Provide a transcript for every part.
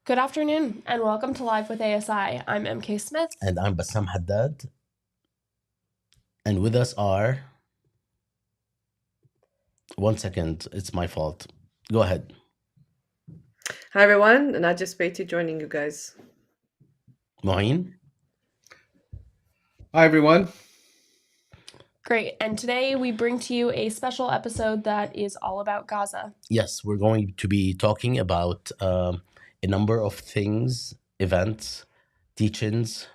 Good afternoon and welcome to Live with ASI. I'm MK Smith. And I'm Bassam Haddad. And with us are. One second, it's my fault. Go ahead. Hi everyone, and I just waited joining you guys. Moeen. Hi everyone. Great. And today we bring to you a special episode that is all about Gaza. Yes, we're going to be talking about a number of things, events, teachings,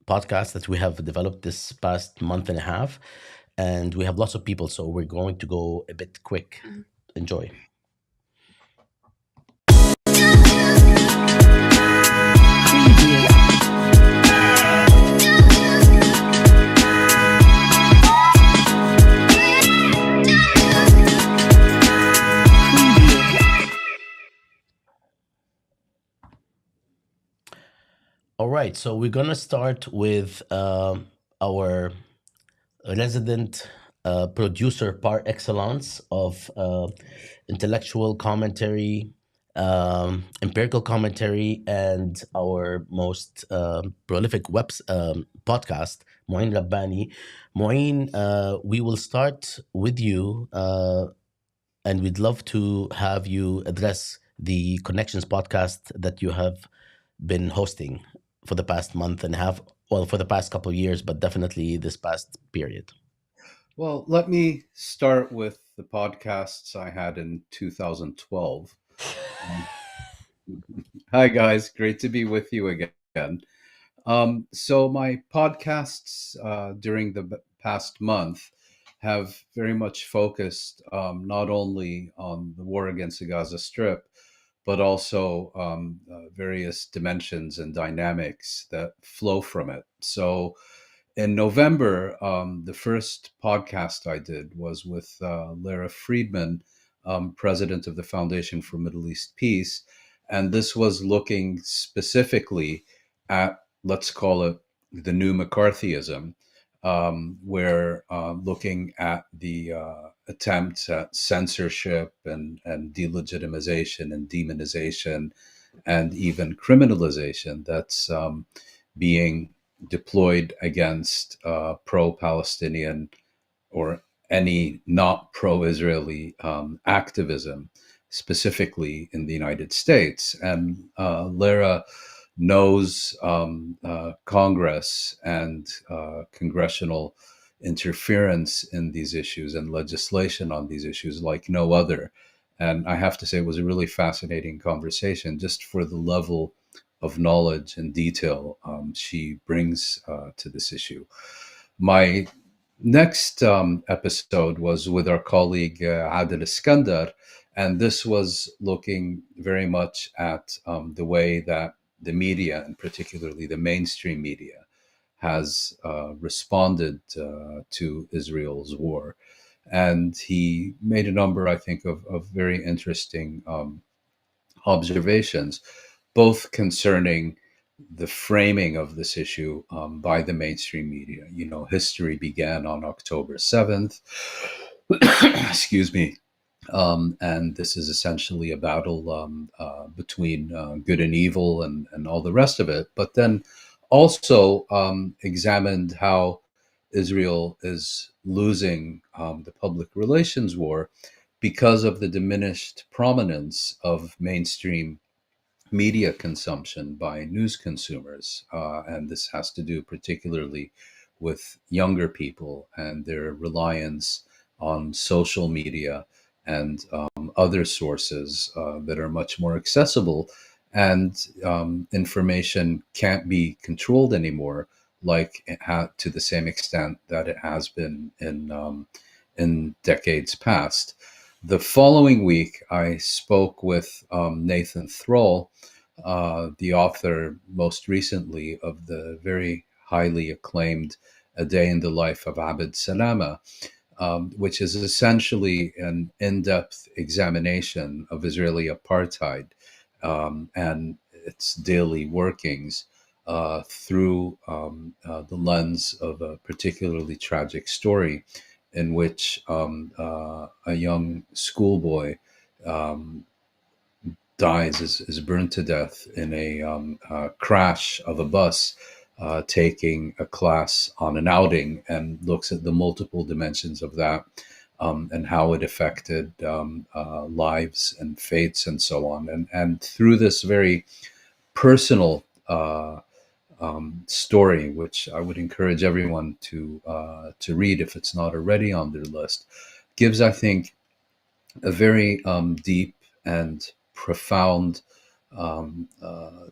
podcasts that we have developed this past month and a half. And we have lots of people, so we're going to go a bit quick. Enjoy. All right, so we're gonna start with our resident producer par excellence of intellectual commentary, empirical commentary, and our most prolific podcast, Moeen Rabbani. Moeen, we will start with you, and we'd love to have you address the Connections podcast that you have been hosting for the past month and a half, well, for the past couple of years, but definitely this past period. Well, let me start with the podcasts I had in 2012. Hi guys, great to be with you again. So my podcasts during the past month have very much focused not only on the war against the Gaza Strip, but also various dimensions and dynamics that flow from it. So in November, the first podcast I did was with Lara Friedman, president of the Foundation for Middle East Peace. And this was looking specifically at, let's call it, the new McCarthyism, where looking at the attempts at censorship and delegitimization and demonization and even criminalization that's being deployed against pro-Palestinian or any not pro-Israeli activism, specifically in the United States. And Lara knows Congress and congressional interference in these issues and legislation on these issues like no other. And I have to say, it was a really fascinating conversation just for the level of knowledge and detail she brings to this issue. My next episode was with our colleague Adil Iskandar, and this was looking very much at the way that the media, and particularly the mainstream media, has responded to Israel's war. And he made a number, I think, of very interesting observations, both concerning the framing of this issue by the mainstream media. You know, history began on October 7th. Excuse me. And this is essentially a battle between good and evil and all the rest of it. But then also examined how Israel is losing the public relations war because of the diminished prominence of mainstream media consumption by news consumers. And this has to do particularly with younger people and their reliance on social media and other sources that are much more accessible. And information can't be controlled anymore, like to the same extent that it has been in decades past. The following week, I spoke with Nathan Thrall, the author most recently of the very highly acclaimed A Day in the Life of Abd Salama, which is essentially an in-depth examination of Israeli apartheid and its daily workings through the lens of a particularly tragic story in which a young schoolboy dies, is burned to death in a crash of a bus taking a class on an outing, and looks at the multiple dimensions of that, and how it affected lives and fates and so on. And through this very personal story, which I would encourage everyone to read if it's not already on their list, gives, I think, a very deep and profound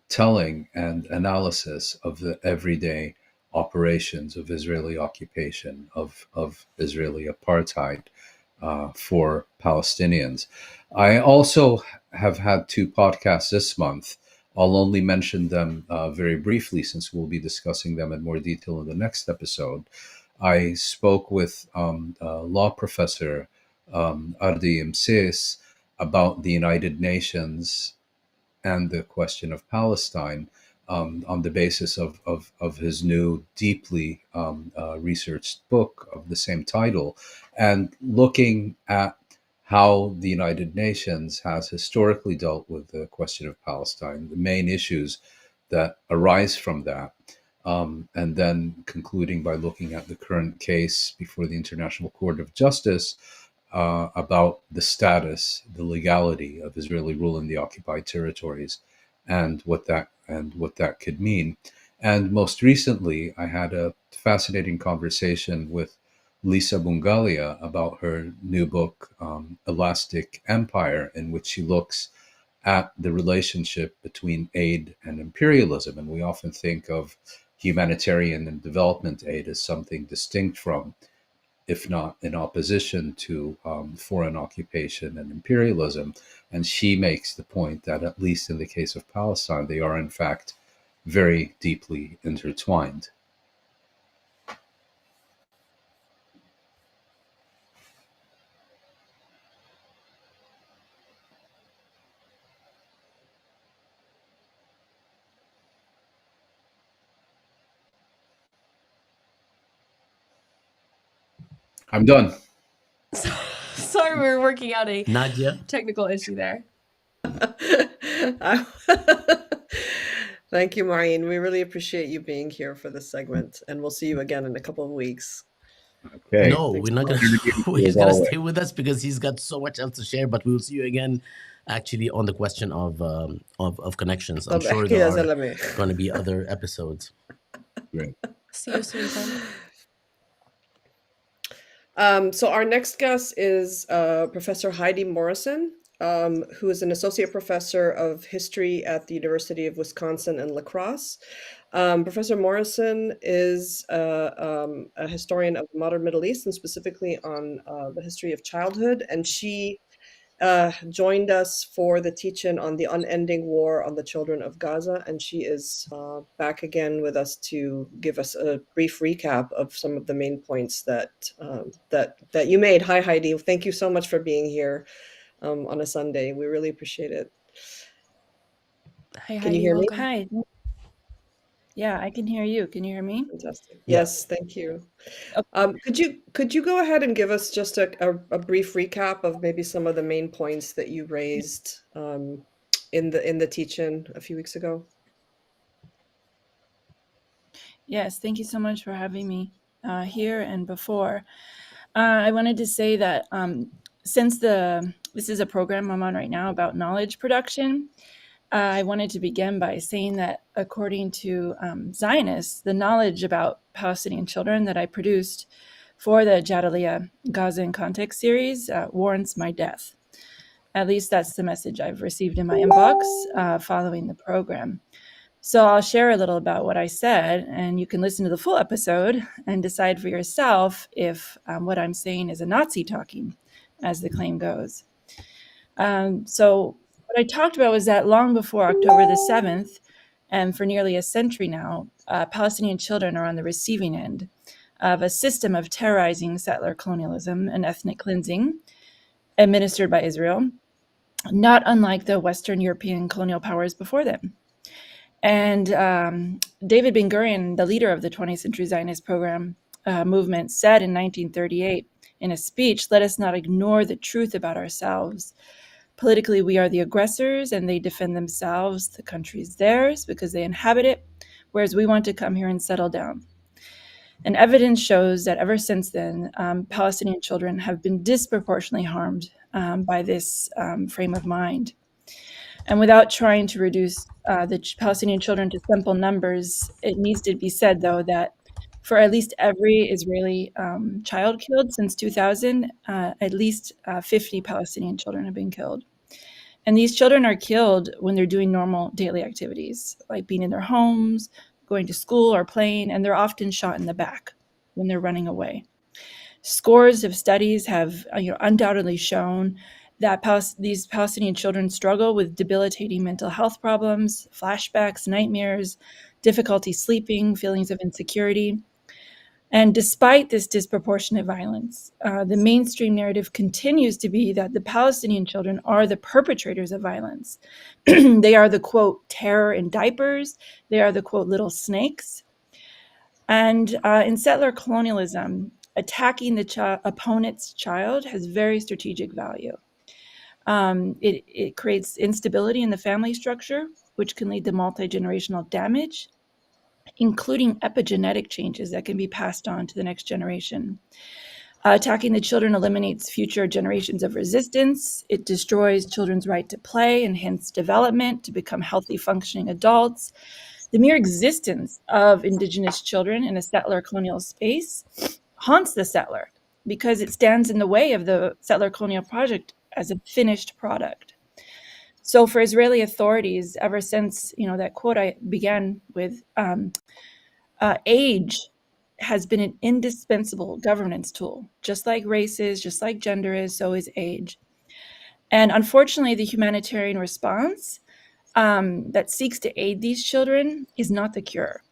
telling and analysis of the everyday operations of Israeli occupation, of Israeli apartheid for Palestinians. I also have had two podcasts this month. I'll only mention them very briefly, since we'll be discussing them in more detail in the next episode. I spoke with law professor Ardi Imsis about the United Nations and the question of Palestine, on the basis of his new, deeply researched book of the same title, and looking at how the United Nations has historically dealt with the question of Palestine, the main issues that arise from that, and then concluding by looking at the current case before the International Court of Justice about the status, the legality of Israeli rule in the occupied territories, and what that could mean. And most recently, I had a fascinating conversation with Lisa Bungalia about her new book, Elastic Empire, in which she looks at the relationship between aid and imperialism. And we often think of humanitarian and development aid as something distinct from, if not in opposition to, foreign occupation and imperialism. And she makes the point that, at least in the case of Palestine, they are in fact very deeply intertwined. I'm done. Sorry, we were working out a Nadia? technical issue there. Thank you, Maureen. We really appreciate you being here for this segment, and we'll see you again in a couple of weeks. Okay. No, Thanks we're not so gonna. much. He's As gonna always. stay with us because he's got so much else to share. But we'll see you again, actually, on the question of connections. I'm طب sure احكي there يا are زلمة. going to be other episodes. Great. See you soon, then. So our next guest is Professor Heidi Morrison, who is an associate professor of history at the University of Wisconsin in La Crosse. Professor Morrison is a historian of the modern Middle East, and specifically on the history of childhood. And she joined us for the teach-in on the unending war on the children of Gaza, and she is back again with us to give us a brief recap of some of the main points that that you made. Hi, Heidi. Thank you so much for being here on a Sunday. We really appreciate it. Hi, Can you Heidi. hear me? Welcome. Hi. Yeah, I can hear you. Can you hear me? Fantastic. Yeah. Yes, thank you. Okay. Could you go ahead and give us just a brief recap of maybe some of the main points that you raised in the teach-in a few weeks ago? Yes, thank you so much for having me here and before. I wanted to say that since this is a program I'm on right now about knowledge production, I wanted to begin by saying that according to Zionists, the knowledge about Palestinian children that I produced for the Jadaliyya Gaza in Context series warrants my death. At least that's the message I've received in my inbox following the program. So I'll share a little about what I said, and you can listen to the full episode and decide for yourself if what I'm saying is a Nazi talking, as the claim goes. So what I talked about was that long before October the 7th, and for nearly a century now, Palestinian children are on the receiving end of a system of terrorizing settler colonialism and ethnic cleansing administered by Israel, not unlike the Western European colonial powers before them. And David Ben-Gurion, the leader of the 20th Century Zionist program movement, said in 1938 in a speech, "Let us not ignore the truth about ourselves. Politically, we are the aggressors and they defend themselves. The country is theirs because they inhabit it, whereas we want to come here and settle down. And evidence shows that ever since then, Palestinian children have been disproportionately harmed by this frame of mind. And without trying to reduce the Palestinian children to simple numbers, it needs to be said, though, that for at least every Israeli child killed since 2000, at least 50 Palestinian children have been killed. And these children are killed when they're doing normal daily activities, like being in their homes, going to school, or playing, and they're often shot in the back when they're running away. Scores of studies have undoubtedly shown that these Palestinian children struggle with debilitating mental health problems, flashbacks, nightmares, difficulty sleeping, feelings of insecurity. And despite this disproportionate violence, the mainstream narrative continues to be that the Palestinian children are the perpetrators of violence. They are the, quote, terror in diapers. They are the, quote, little snakes. And in settler colonialism, attacking the opponent's child has very strategic value. It creates instability in the family structure, which can lead to multi-generational damage, including epigenetic changes that can be passed on to the next generation. Attacking the children eliminates future generations of resistance. It destroys children's right to play and hence development to become healthy, functioning adults. The mere existence of Indigenous children in a settler colonial space haunts the settler because it stands in the way of the settler colonial project as a finished product. So for Israeli authorities, ever since that quote I began with, age has been an indispensable governance tool. Just like race is, just like gender is, so is age. And unfortunately, the humanitarian response that seeks to aid these children is not the cure.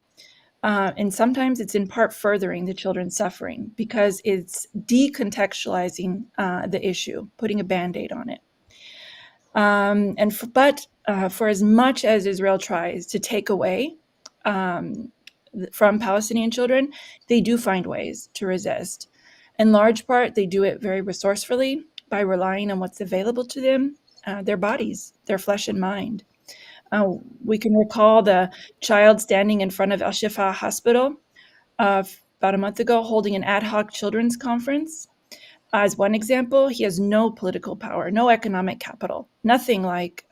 And sometimes it's in part furthering the children's suffering because it's decontextualizing the issue, putting a Band-Aid on it. But for as much as Israel tries to take away from Palestinian children, they do find ways to resist. In large part, they do it very resourcefully by relying on what's available to them, their bodies, their flesh and mind. We can recall the child standing in front of Al Shifa Hospital about a month ago holding an ad hoc children's conference. As one example, he has no political power, no economic capital, nothing like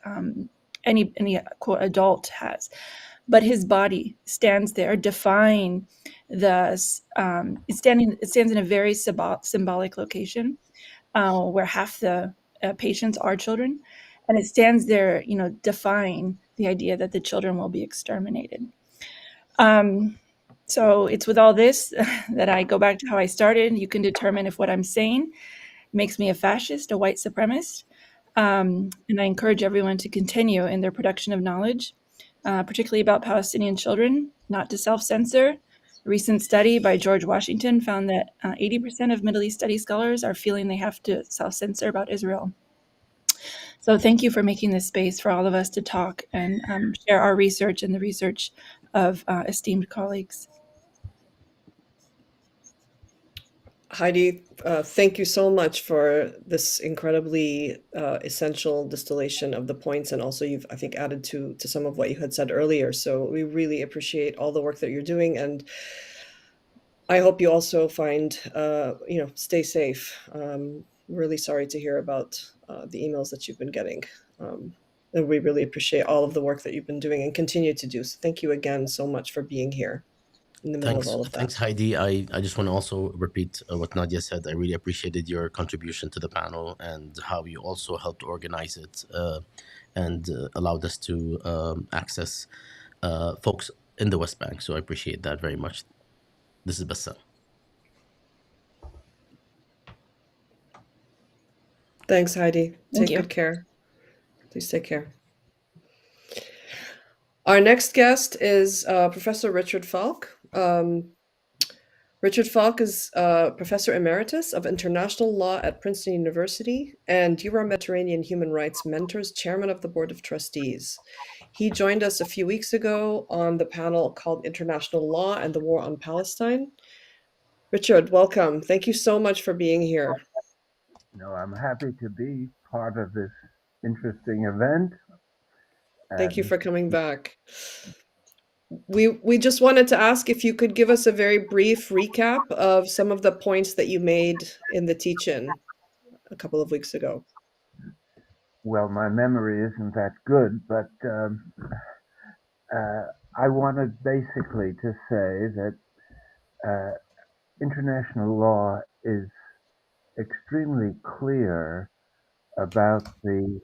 any quote adult has. But his body stands there defying it stands in a very symbolic location where half the patients are children. And it stands there, defying the idea that the children will be exterminated. So it's with all this that I go back to how I started. You can determine if what I'm saying makes me a fascist, a white supremacist. And I encourage everyone to continue in their production of knowledge, particularly about Palestinian children, not to self-censor. A recent study by George Washington found that 80% of Middle East studies scholars are feeling they have to self-censor about Israel. So thank you for making this space for all of us to talk and share our research and the research of esteemed colleagues. Heidi, thank you so much for this incredibly essential distillation of the points, and also you've, I think, added to some of what you had said earlier. So we really appreciate all the work that you're doing, and I hope you also find, stay safe. Really sorry to hear about the emails that you've been getting. And we really appreciate all of the work that you've been doing and continue to do. So thank you again so much for being here in the middle of all of that. Thanks, Heidi. I just want to also repeat what Nadia said. I really appreciated your contribution to the panel and how you also helped organize it and allowed us to access folks in the West Bank. So I appreciate that very much. This is Bassam. Thanks, Heidi. Thank Take you. good care. Please take care. Our next guest is Professor Richard Falk. Richard Falk is Professor Emeritus of International Law at Princeton University and Euro-Mediterranean Human Rights Mentors, Chairman of the Board of Trustees. He joined us a few weeks ago on the panel called International Law and the War on Palestine. Richard, welcome. Thank you so much for being here. No, I'm happy to be part of this interesting event. Thank you And for coming back. We just wanted to ask if you could give us a very brief recap of some of the points that you made in the teach-in a couple of weeks ago. well, my memory isn't that good, but I wanted basically to say that international law is extremely clear about the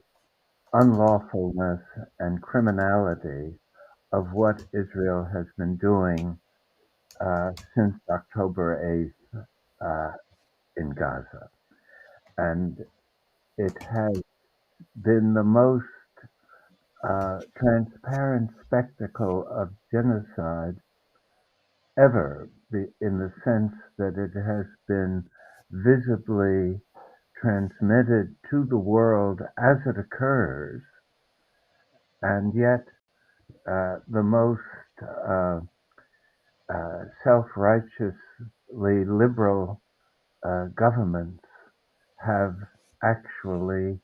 unlawfulness and criminality of what Israel has been doing since October 8th in Gaza. And it has been the most transparent spectacle of genocide ever, in the sense that it has been visibly transmitted to the world as it occurs, and yet the most self-righteously liberal governments have actually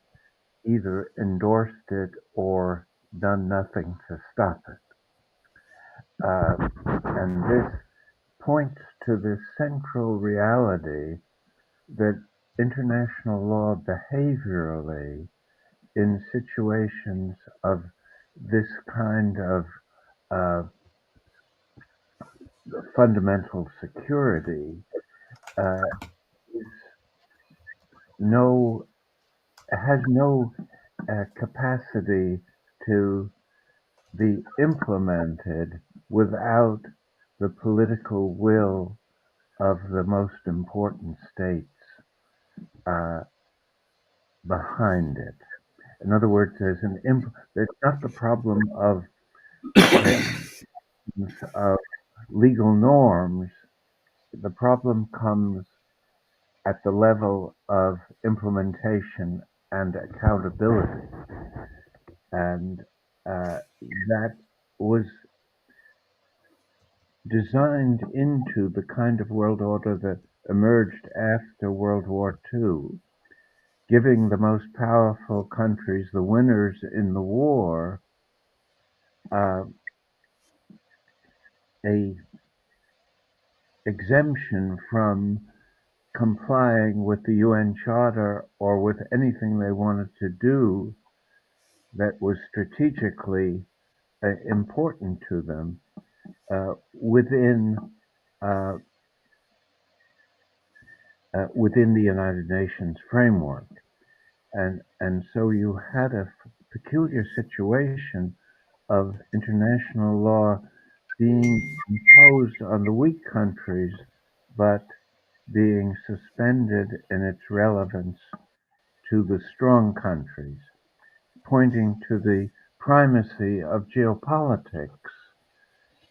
either endorsed it or done nothing to stop it. And this points to this central reality that international law behaviorally, in situations of this kind of uh, fundamental security, is no has no capacity to be implemented without the political will of the most important states uh, behind it. In other words, there's not the problem of the absence of legal norms. The problem comes at the level of implementation and accountability, and that was designed into the kind of world order that emerged after World War II, giving the most powerful countries, the winners in the war, uh, a exemption from complying with the UN Charter or with anything they wanted to do that was strategically important to them within uh, within the United Nations framework. And so you had a peculiar situation of international law being imposed on the weak countries, but being suspended in its relevance to the strong countries, pointing to the primacy of geopolitics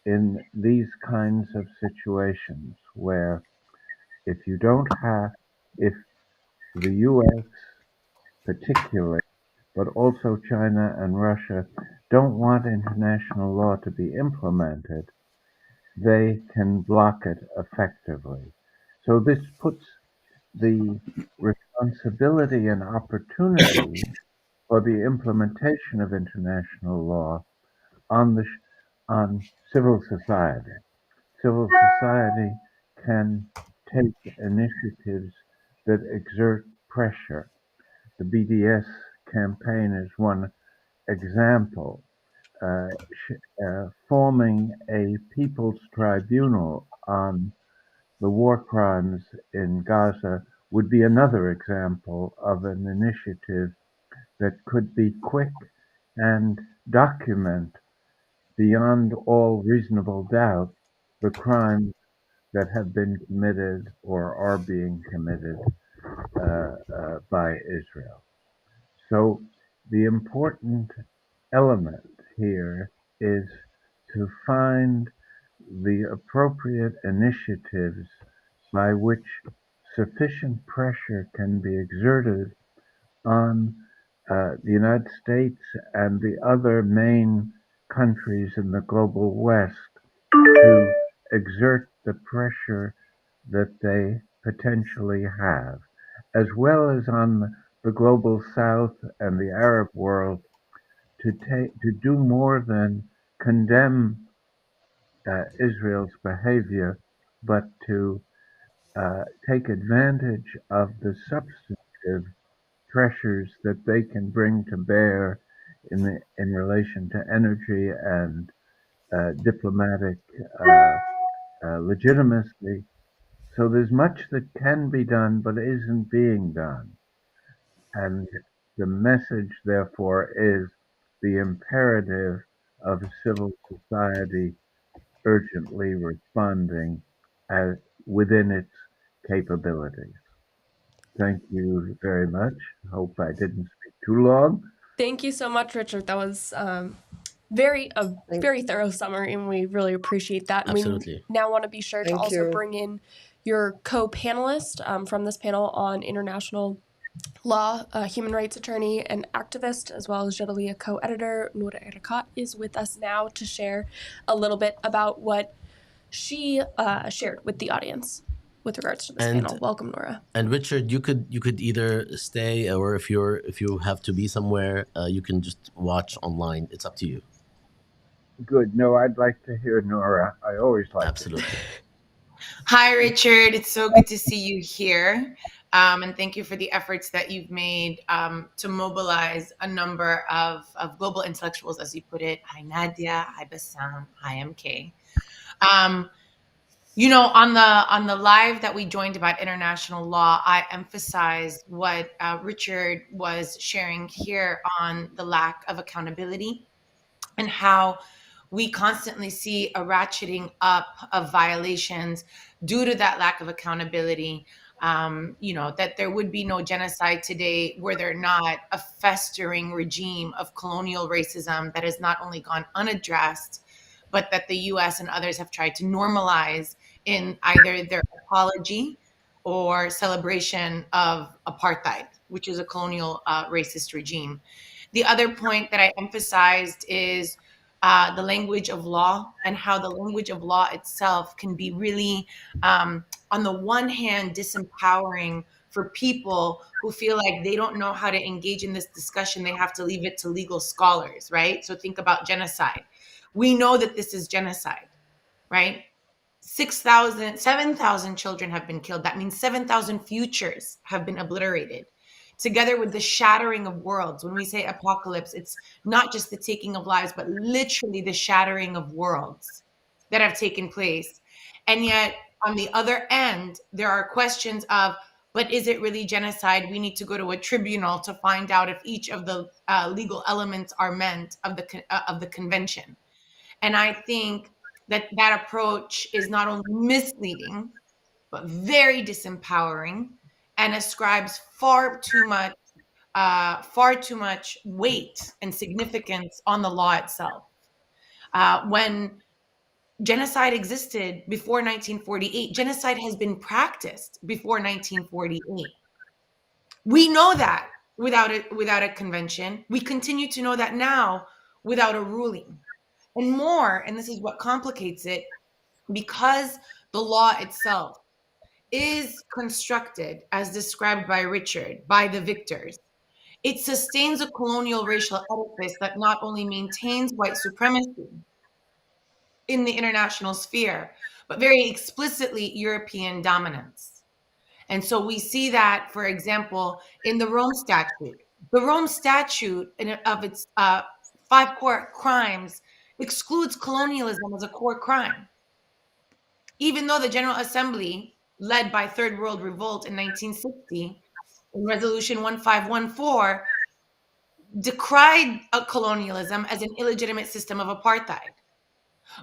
in these kinds of situations, where if you don't have, if the US particularly, but also China and Russia, don't want international law to be implemented, they can block it effectively. So this puts the responsibility and opportunity for the implementation of international law on on civil society. Civil society can take initiatives that exert pressure. The BDS campaign is one example. Uh, Forming a people's tribunal on the war crimes in Gaza would be another example of an initiative that could be quick and document beyond all reasonable doubt the crimes that have been committed or are being committed by Israel. So the important element here is to find the appropriate initiatives by which sufficient pressure can be exerted on the United States and the other main countries in the global West to exert the pressure that they potentially have, as well as on the global south and the Arab world to do more than condemn Israel's behavior, but to take advantage of the substantive pressures that they can bring to bear in relation to energy and diplomatic legitimacy. So there's much that can be done but isn't being done. And the message, therefore, is the imperative of civil society urgently responding as within its capabilities. Thank you very much. Hope I didn't speak too long. Thank you so much, Richard. That was a very thorough summary, and we really appreciate that. And Absolutely. we now want to be sure to Thank also you. bring in your co-panelist from this panel on international law, human rights attorney and activist, as well as Jadaliyya co-editor Noura Erakat is with us now to share a little bit about what she shared with the audience with regards to this panel. Welcome, Noura. And Richard, you could either stay, or if you have to be somewhere, you can just watch online. It's up to you. Good. No, I'd like to hear Nora. I always like Absolutely. Hi, Richard. It's so good to see you here. And thank you for the efforts that you've made to mobilize a number of global intellectuals, as you put it. Hi, Nadia. Hi, Bassam. Hi, MK. On the live that we joined about international law, I emphasized what Richard was sharing here on the lack of accountability and how we constantly see a ratcheting up of violations due to that lack of accountability. That there would be no genocide today were there not a festering regime of colonial racism that has not only gone unaddressed, but that the US and others have tried to normalize in either their apology or celebration of apartheid, which is a colonial racist regime. The other point that I emphasized is the language of law, and how the language of law itself can be really, on the one hand, disempowering for people who feel like they don't know how to engage in this discussion. They have to leave it to legal scholars, right? So think about genocide. We know that this is genocide, right? 7,000 children have been killed. That means 7,000 futures have been obliterated. Together with the shattering of worlds. When we say apocalypse, it's not just the taking of lives, but literally the shattering of worlds that have taken place. And yet, on the other end, there are questions of, but is it really genocide? We need to go to a tribunal to find out if each of the legal elements are meant of the convention. And I think that approach is not only misleading, but very disempowering, and ascribes far too much weight and significance on the law itself. When genocide existed before 1948, genocide has been practiced before 1948. We know that without a convention. We continue to know that now without a ruling. And more, and this is what complicates it, because the law itself is constructed as described by Richard, by the victors. It sustains a colonial racial edifice that not only maintains white supremacy in the international sphere, but very explicitly European dominance. And so we see that, for example, in the Rome Statute. The Rome Statute, of its 5 core crimes, excludes colonialism as a core crime. Even though the General Assembly, led by Third World Revolt in 1960, in Resolution 1514, decried colonialism as an illegitimate system of apartheid.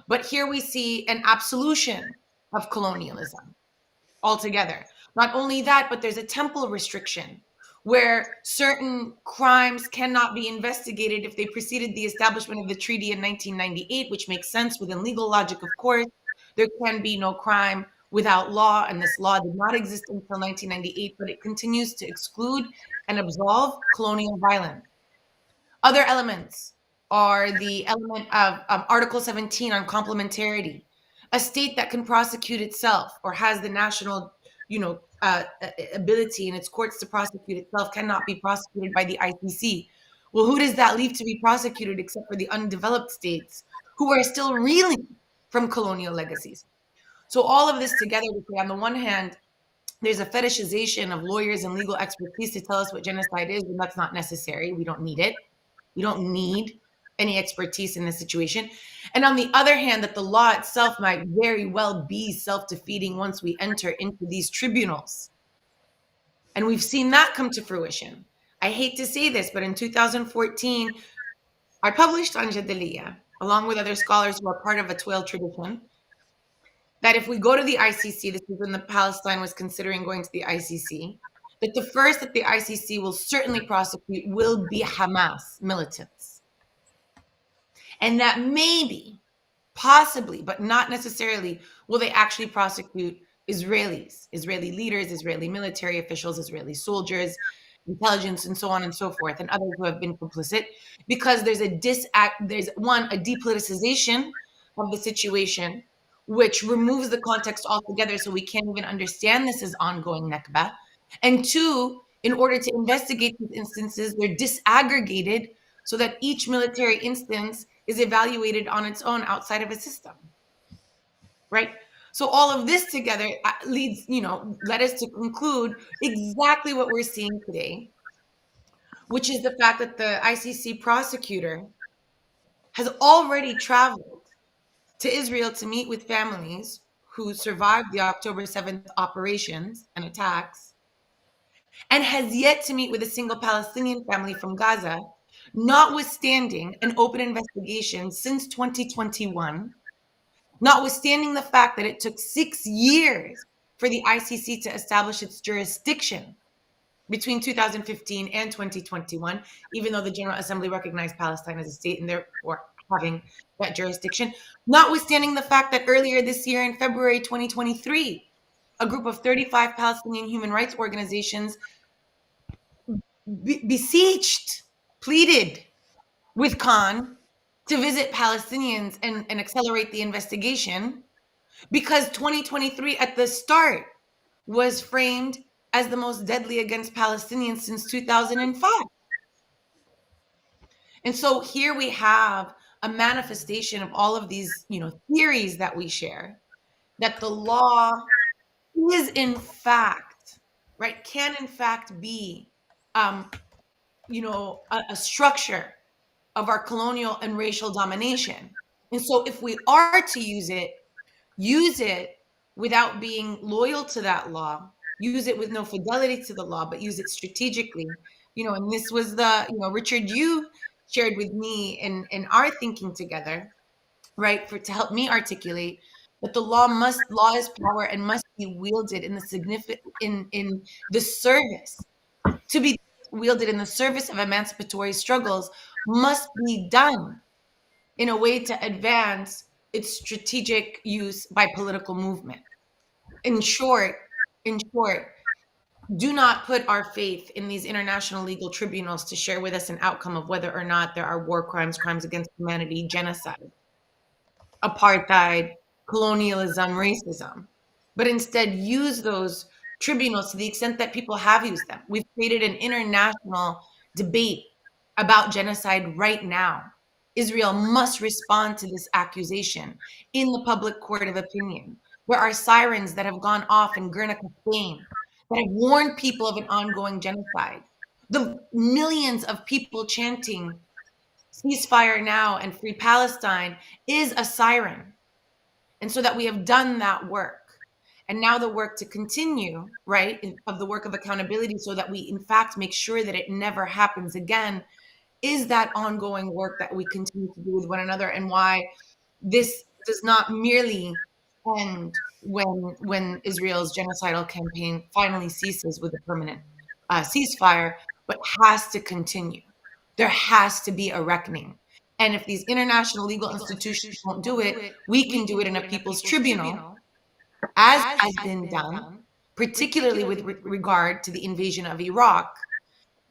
But here we see an absolution of colonialism altogether. Not only that, but there's a temporal restriction where certain crimes cannot be investigated if they preceded the establishment of the treaty in 1998, which makes sense within legal logic, of course. There can be no crime without law, and this law did not exist until 1998, but it continues to exclude and absolve colonial violence. Other elements are the element of Article 17 on complementarity. A state that can prosecute itself or has the national ability in its courts to prosecute itself cannot be prosecuted by the ICC. Well, who does that leave to be prosecuted except for the undeveloped states who are still reeling from colonial legacies? So all of this together, we say on the one hand, there's a fetishization of lawyers and legal expertise to tell us what genocide is, and that's not necessary. We don't need it. We don't need any expertise in this situation. And on the other hand, that the law itself might very well be self-defeating once we enter into these tribunals. And we've seen that come to fruition. I hate to say this, but in 2014, I published on Jadaliyya, along with other scholars who are part of a 12 tradition, that if we go to the ICC, this is when Palestine was considering going to the ICC, that the first that the ICC will certainly prosecute will be Hamas militants. And that maybe, possibly, but not necessarily, will they actually prosecute Israelis, Israeli leaders, Israeli military officials, Israeli soldiers, intelligence, and so on and so forth, and others who have been complicit, because there's a depoliticization of the situation, which removes the context altogether, so we can't even understand this as ongoing Nakba. And two, in order to investigate these instances, they're disaggregated so that each military instance is evaluated on its own outside of a system, right? So all of this together led us to conclude exactly what we're seeing today, which is the fact that the ICC prosecutor has already traveled to Israel to meet with families who survived the October 7th operations and attacks, and has yet to meet with a single Palestinian family from Gaza, notwithstanding an open investigation since 2021, notwithstanding the fact that it took 6 years for the ICC to establish its jurisdiction between 2015 and 2021, even though the General Assembly recognized Palestine as a state and therefore having that jurisdiction, notwithstanding the fact that earlier this year in February 2023, a group of 35 Palestinian human rights organizations beseeched, pleaded with Khan to visit Palestinians and accelerate the investigation, because 2023 at the start was framed as the most deadly against Palestinians since 2005. And so here we have a manifestation of all of these, theories that we share, that the law is in fact, right, can in fact be, a structure of our colonial and racial domination. And so if we are to use it without being loyal to that law, use it with no fidelity to the law, but use it strategically. And this was Richard, you shared with me in our thinking together, right, to help me articulate that the law is power and must be wielded in the service. To be wielded in the service of emancipatory struggles must be done in a way to advance its strategic use by political movement. In short, do not put our faith in these international legal tribunals to share with us an outcome of whether or not there are war crimes, crimes against humanity, genocide, apartheid, colonialism, racism, but instead use those tribunals to the extent that people have used them. We've created an international debate about genocide right now. Israel must respond to this accusation in the public court of opinion. There are sirens that have gone off in Guernica, Spain, that have warned people of an ongoing genocide. The millions of people chanting ceasefire now and free Palestine is a siren. And so that we have done that work. And now the work to continue, right, of the work of accountability, so that we in fact make sure that it never happens again, is that ongoing work that we continue to do with one another, and why this does not merely end when Israel's genocidal campaign finally ceases with a permanent ceasefire, but has to continue. There has to be a reckoning. And if these international legal institutions won't do it, we can do it in a people's tribunal, as has been done, particularly with regard to the invasion of Iraq,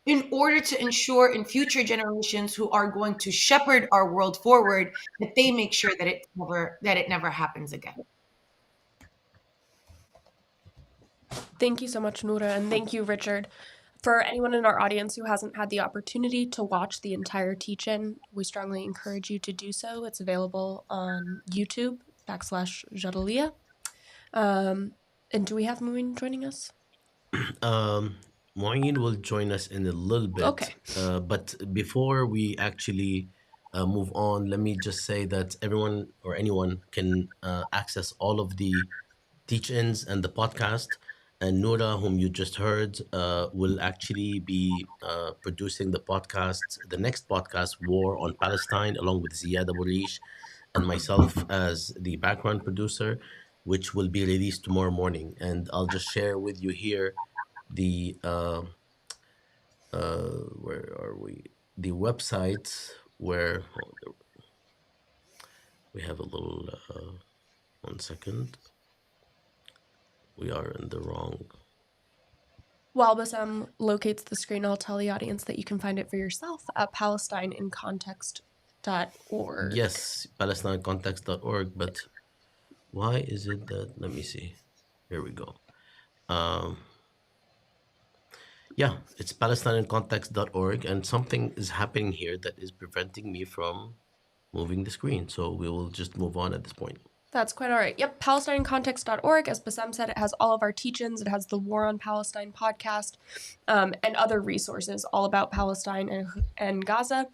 in order to ensure in future generations who are going to shepherd our world forward, that they make sure that it never happens again. Thank you so much, Noura, and thank you, Richard. For anyone in our audience who hasn't had the opportunity to watch the entire teach-in, we strongly encourage you to do so. It's available on YouTube /Jadaliyya. And do we have Muin joining us? Maureen will join us in a little bit. Okay. But before we actually move on, let me just say that everyone or anyone can access all of the teach-ins and the podcast. And Noura, whom you just heard, will actually be producing the next podcast, War on Palestine, along with Ziad Abu Rish and myself as the background producer, which will be released tomorrow morning. And I'll just share with you here the where are we? The website where we have a little 1 second. We are in the wrong. While Bassem locates the screen, I'll tell the audience that you can find it for yourself at palestineincontext.org. Yes, palestineincontext.org, but why is it that, let me see. Here we go. Yeah, it's palestineincontext.org, and something is happening here that is preventing me from moving the screen. So we will just move on at this point. That's quite all right. Yep, palestineincontext.org. As Bassem said, it has all of our teach-ins. It has the War on Palestine podcast and other resources all about Palestine and Gaza.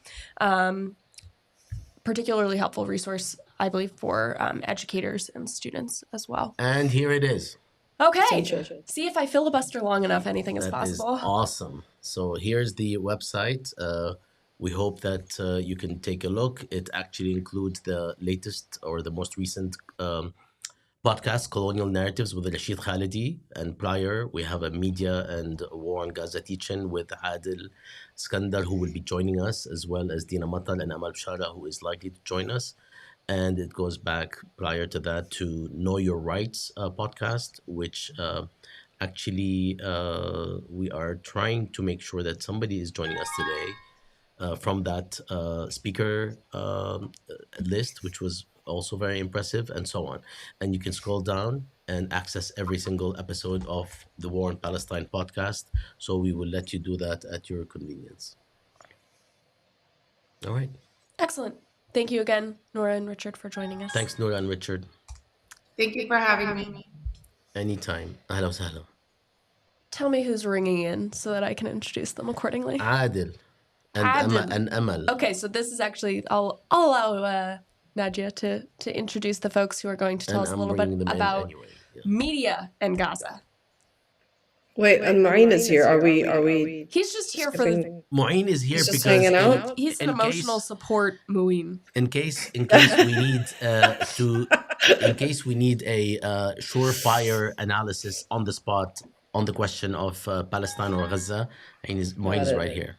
Particularly helpful resource, I believe, for educators and students as well. And here it is. Okay, see if I filibuster long enough, anything is possible. That is awesome. So here's the website. We hope that you can take a look. It actually includes the latest or the most recent podcast, Colonial Narratives with Rashid Khalidi. And prior, we have a media and war on Gaza teach-in with Adil Skandar, who will be joining us, as well as Dina Matal and Amal Bshara, who is likely to join us. And it goes back prior to that to Know Your Rights podcast, which actually we are trying to make sure that somebody is joining us today from that speaker list, which was also very impressive, and so on. And you can scroll down and access every single episode of the War on Palestine podcast. So we will let you do that at your convenience. All right. Excellent. Thank you again, Noura and Richard, for joining us. Thanks, Noura and Richard. Thank you for having me. Anytime. Ahla wa sahla. Tell me who's ringing in so that I can introduce them accordingly. Adil. And Amal. Okay, so this is actually, I'll allow Nadia to introduce the folks who are going to tell us a little bit about media and Gaza. Wait, and Maureen is here. Are we? He's just here for the. Maureen is here He's just because hanging out? He's an emotional support, Muin. in case we need a surefire analysis on the spot on the question of Palestine or Gaza, Maureen is right here.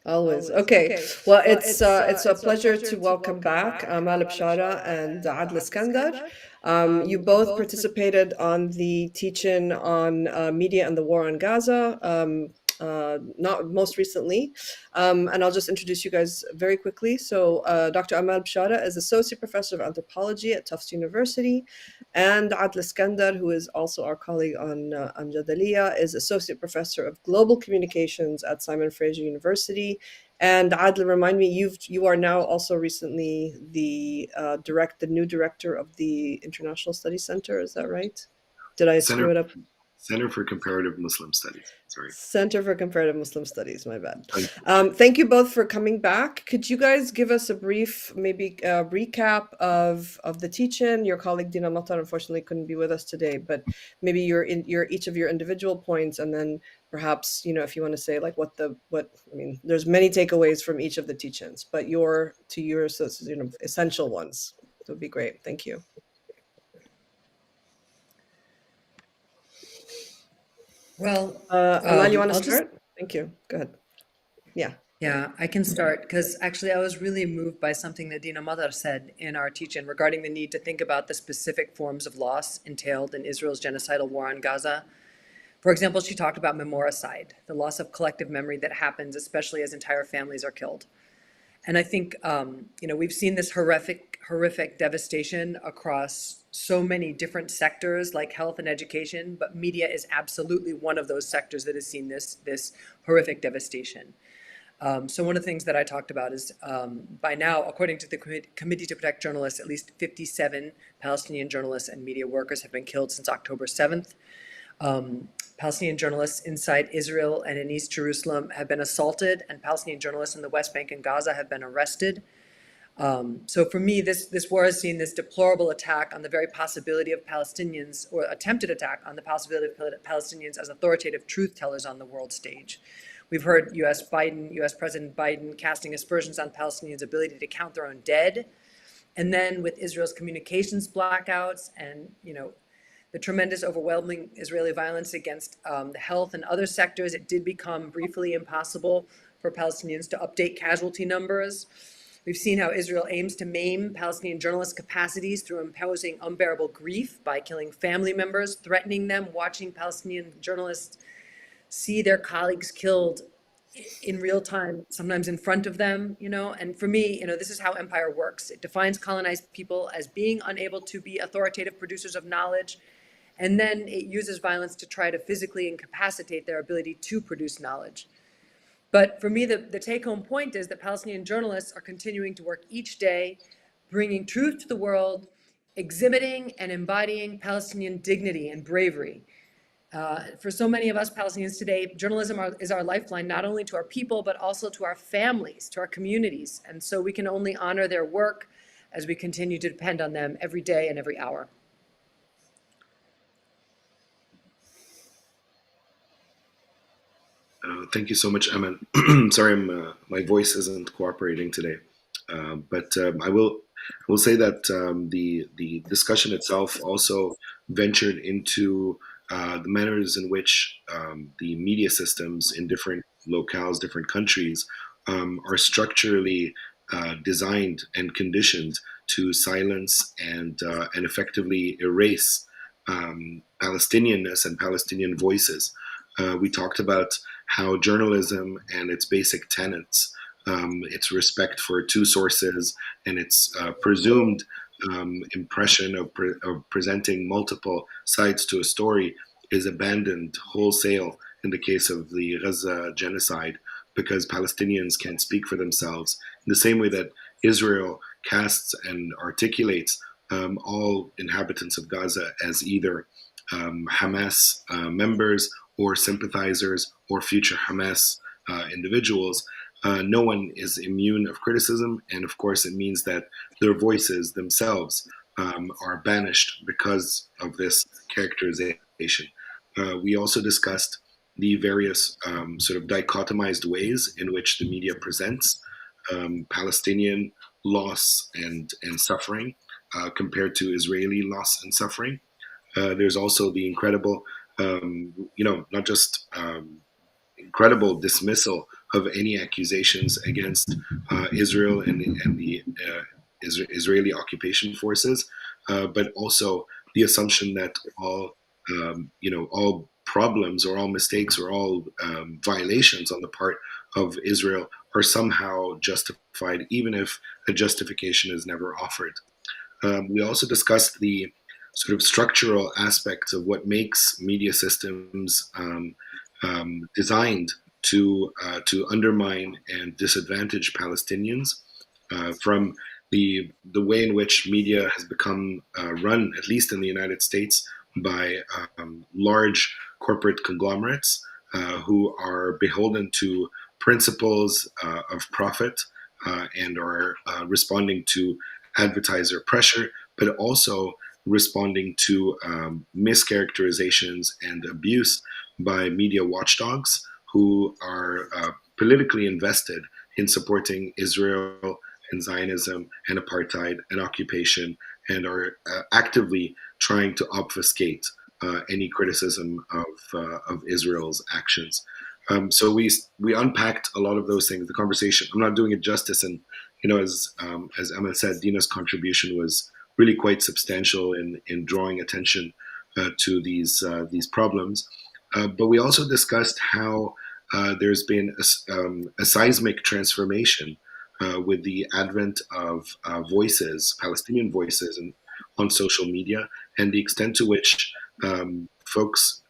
Always. Okay. Well, it's a pleasure to welcome back Amal Bshara and Adil Skandar. You both participated on the teach-in on media and the war on Gaza, not most recently. And I'll just introduce you guys very quickly. So Dr. Amal Bshara is Associate Professor of Anthropology at Tufts University. And Adil Skandar, who is also our colleague on Jadaliyya, is Associate Professor of Global Communications at Simon Fraser University. And Adil, remind me, you are now also recently the new director of the International Studies Center. Is that right? Did I screw it up? Center for Comparative Muslim Studies. Sorry. Center for Comparative Muslim Studies. My bad. Thank you both for coming back. Could you guys give us a brief, maybe recap of the teach-in? Your colleague Dina Matar unfortunately couldn't be with us today, but maybe each of your individual points, and then perhaps if you want to say like what there's many takeaways from each of the teach-ins, but your essential ones. That would be great. Thank you. Well, Amal, you want to start? Thank you. Go ahead. Yeah, I can start because actually I was really moved by something that Dina Madar said in our teach-in regarding the need to think about the specific forms of loss entailed in Israel's genocidal war on Gaza. For example, she talked about memoricide, the loss of collective memory that happens, especially as entire families are killed. And I think, we've seen this horrific devastation across so many different sectors like health and education, but media is absolutely one of those sectors that has seen this horrific devastation. So one of the things that I talked about is by now, according to the Committee to Protect Journalists, at least 57 Palestinian journalists and media workers have been killed since October 7th. Palestinian journalists inside Israel and in East Jerusalem have been assaulted, and Palestinian journalists in the West Bank and Gaza have been arrested. So for me, this war has seen this deplorable attack on the very possibility of Palestinians, or attempted attack on the possibility of Palestinians as authoritative truth tellers on the world stage. We've heard US President Biden casting aspersions on Palestinians' ability to count their own dead. And then with Israel's communications blackouts and, the tremendous overwhelming Israeli violence against the health and other sectors, it did become briefly impossible for Palestinians to update casualty numbers. We've seen how Israel aims to maim Palestinian journalists' capacities through imposing unbearable grief by killing family members, threatening them, watching Palestinian journalists see their colleagues killed in real time, sometimes in front of them, and for me, this is how empire works. It defines colonized people as being unable to be authoritative producers of knowledge, and then it uses violence to try to physically incapacitate their ability to produce knowledge. But for me, the take-home point is that Palestinian journalists are continuing to work each day, bringing truth to the world, exhibiting and embodying Palestinian dignity and bravery. For so many of us Palestinians today, journalism is our lifeline, not only to our people, but also to our families, to our communities. And so we can only honor their work as we continue to depend on them every day and every hour. Thank you so much, Emma. Sorry, my voice isn't cooperating today, but I will say that the discussion itself also ventured into the manners in which the media systems in different locales, different countries, are structurally designed and conditioned to silence and effectively erase Palestinianness and Palestinian voices. We talked about how journalism and its basic tenets, its respect for two sources, and its presumed impression of presenting multiple sides to a story is abandoned wholesale in the case of the Gaza genocide, because Palestinians can't speak for themselves in the same way that Israel casts and articulates all inhabitants of Gaza as either Hamas members or sympathizers or future Hamas individuals. No one is immune of criticism, and of course it means that their voices themselves are banished because of this characterization. We also discussed the various sort of dichotomized ways in which the media presents Palestinian loss and suffering compared to Israeli loss and suffering. There's also the incredible, not just incredible dismissal of any accusations against Israel and the Israeli occupation forces, but also the assumption that all problems or all mistakes or all violations on the part of Israel are somehow justified, even if a justification is never offered. We also discussed the sort of structural aspects of what makes media systems designed to undermine and disadvantage Palestinians, from the way in which media has become run, at least in the United States, by large corporate conglomerates who are beholden to principles of profit and are responding to advertiser pressure, but also responding to mischaracterizations and abuse by media watchdogs who are politically invested in supporting Israel and Zionism and apartheid and occupation, and are actively trying to obfuscate any criticism of Israel's actions. So we unpacked a lot of those things. The conversation, I'm not doing it justice, and as Emma said, Dina's contribution was really quite substantial in drawing attention to these problems. But we also discussed how there's been a seismic transformation with the advent of voices, Palestinian voices, and on social media, and the extent to which folks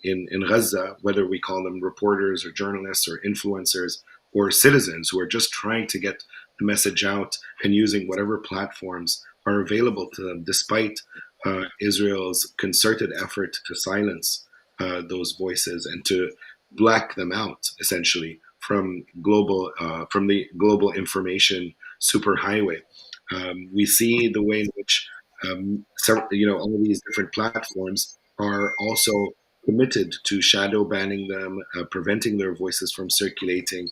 in Gaza, whether we call them reporters or journalists or influencers or citizens who are just trying to get the message out and using whatever platforms are available to them, despite Israel's concerted effort to silence those voices and to black them out, essentially, from the global information superhighway. We see the way in which all of these different platforms are also committed to shadow banning them, preventing their voices from circulating,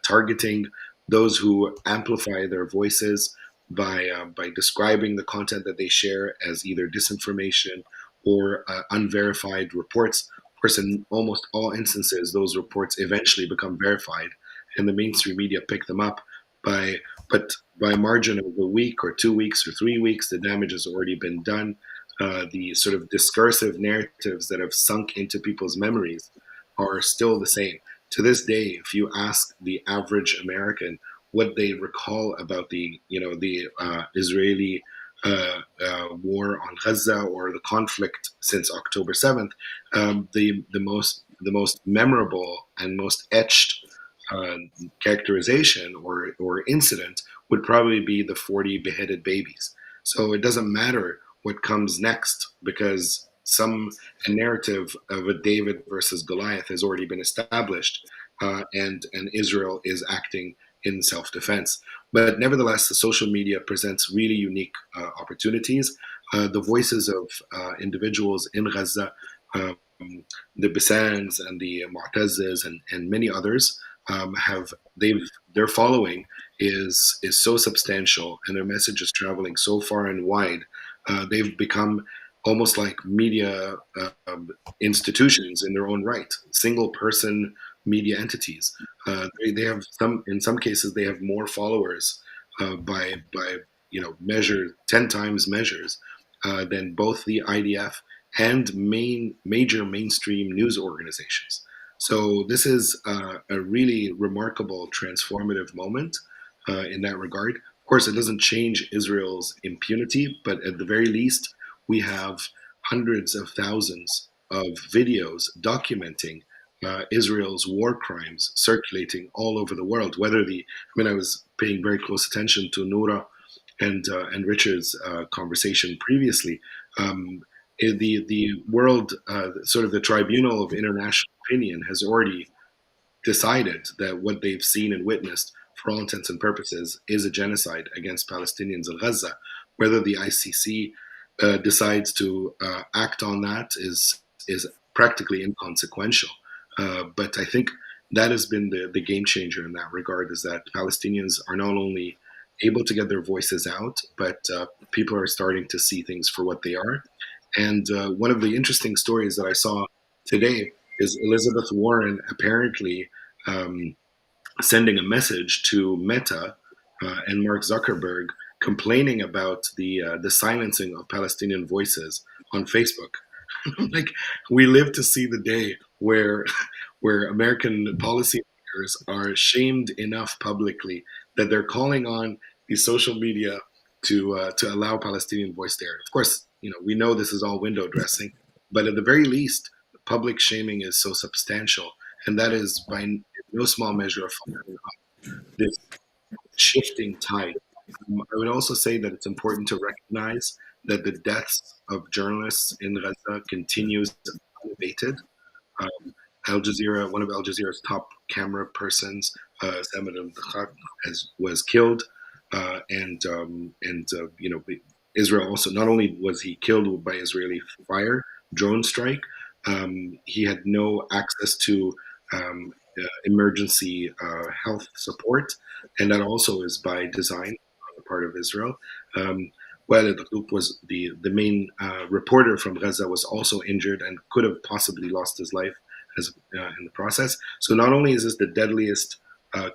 targeting those who amplify their voices by describing the content that they share as either disinformation or unverified reports. Of course, in almost all instances, those reports eventually become verified, and the mainstream media pick them up. But by a margin of a week or 2 weeks or 3 weeks, the damage has already been done. The sort of discursive narratives that have sunk into people's memories are still the same. To this day, if you ask the average American what they recall about the Israeli war on Gaza or the conflict since October 7th, the most memorable and most etched uh, characterization or incident would probably be the 40 beheaded babies. So it doesn't matter what comes next because a narrative of a David versus Goliath has already been established, and Israel is acting in self-defense. But nevertheless, the social media presents really unique opportunities. The voices of individuals in Gaza, um, the Bassans and the Mu'tazes and many others, have their following is so substantial and their message is traveling so far and wide. They've become almost like media institutions in their own right, single person media entities. They have in some cases they have more followers by measure 10 times measures than both the IDF and major mainstream news organizations. So this is a really remarkable, transformative moment in that regard. Of course, it doesn't change Israel's impunity, but at the very least, we have hundreds of thousands of videos documenting Israel's war crimes circulating all over the world. I was paying very close attention to Noura and Richard's conversation previously. The world, sort of the tribunal of international opinion, has already decided that what they've seen and witnessed, for all intents and purposes, is a genocide against Palestinians in Gaza. Whether the ICC decides to act on that is practically inconsequential. But I think that has been the game changer in that regard, is that Palestinians are not only able to get their voices out, but people are starting to see things for what they are. And one of the interesting stories that I saw today is Elizabeth Warren apparently um, sending a message to Meta and Mark Zuckerberg complaining about the silencing of Palestinian voices on Facebook. Like, we live to see the day where American policymakers are shamed enough publicly that they're calling on the social media to allow Palestinian voice there. Of course, we know this is all window dressing, but at the very least, public shaming is so substantial, and that is by no small measure a function of this shifting tide. I would also say that it's important to recognize that the deaths of journalists in Gaza continues unabated. Um, Al Jazeera, one of Al Jazeera's top camera persons, Samad al was killed, and Israel also, not only was he killed by Israeli fire, drone strike, he had no access to emergency health support, and that also is by design on the part of Israel. Um, well, was the main reporter from Gaza was also injured and could have possibly lost his life in the process. So not only is this the deadliest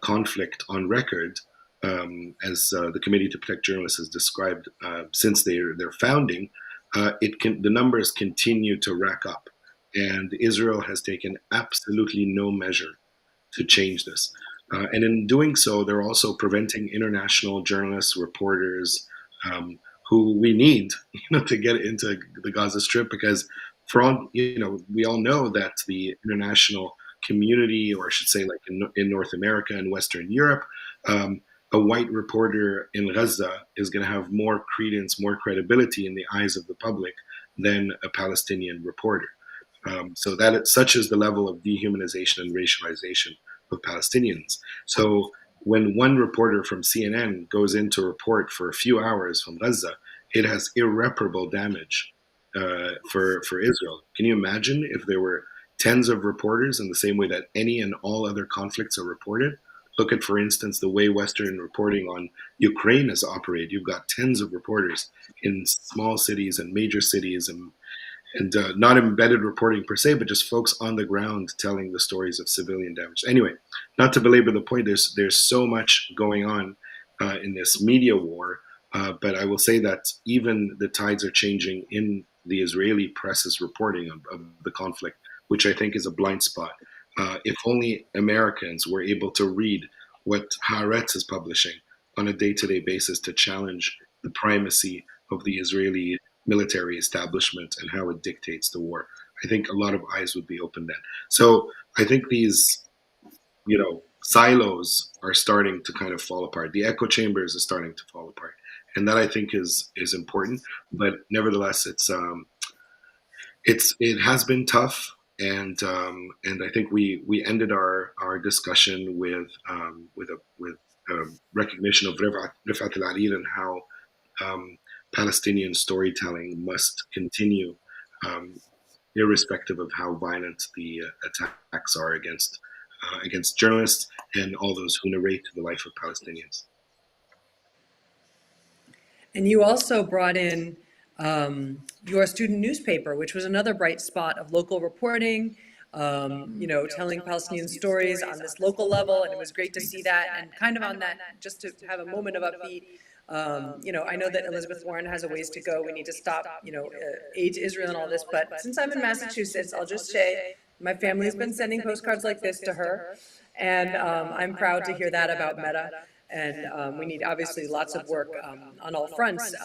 conflict on record, as the Committee to Protect Journalists has described since their founding, the numbers continue to rack up, and Israel has taken absolutely no measure to change this. And in doing so, they're also preventing international journalists, reporters, um, who we need, to get into the Gaza Strip, because for all, we all know that the international community, or I should say, like in North America and Western Europe, a white reporter in Gaza is going to have more credence, more credibility in the eyes of the public than a Palestinian reporter. So such is the level of dehumanization and racialization of Palestinians. So when one reporter from CNN goes in to report for a few hours from Gaza, it has irreparable damage for Israel. Can you imagine if there were tens of reporters in the same way that any and all other conflicts are reported? Look at, for instance, the way Western reporting on Ukraine is operated. You've got tens of reporters in small cities and major cities, and not embedded reporting per se, but just folks on the ground telling the stories of civilian damage. Anyway, not to belabor the point, there's so much going on in this media war, but I will say that even the tides are changing in the Israeli press's reporting of the conflict, which I think is a blind spot. If only Americans were able to read what Haaretz is publishing on a day-to-day basis to challenge the primacy of the Israeli military establishment and how it dictates the war, I think a lot of eyes would be opened then. So I think these, silos are starting to kind of fall apart. The echo chambers are starting to fall apart, and that I think is important. But nevertheless, it has been tough, and I think we ended our discussion with a recognition of Rifat al-Arir and how Palestinian storytelling must continue, irrespective of how violent the attacks are against journalists and all those who narrate the life of Palestinians. And you also brought in your student newspaper, which was another bright spot of local reporting, telling Palestinian stories on this local level. And it was great to see that. And kind of on that, just to have a moment of upbeat, I know that Elizabeth Warren has a ways to go. We need to stop, aid to Israel and all this. But since I'm in Massachusetts, I'll just say my family's been sending postcards like this to her. And I'm proud to hear that about Meta. And we need obviously lots of work on all fronts.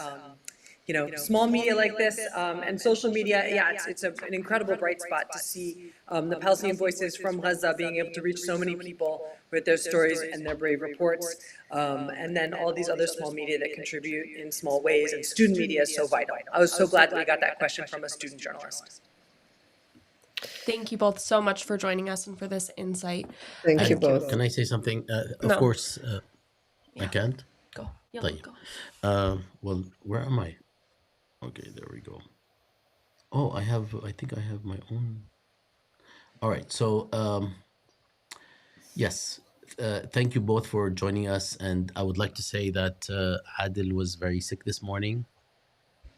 Small media like this and social media, it's an incredible bright spot to see the Palestinian voices from Gaza being able to reach so many people with their stories and their brave reports. And then all these other small media that contribute in small ways, and student media is so vital. I was so glad we got that question from a student journalist. Thank you both so much for joining us and for this insight. Thank you both. Can I say something? Of No. course, Yeah. I can't. Go. Yeah, طيب. go. Well, where am I? Okay, there we go. Oh, I think I have my own. All right. So, yes, thank you both for joining us. And I would like to say that Adil was very sick this morning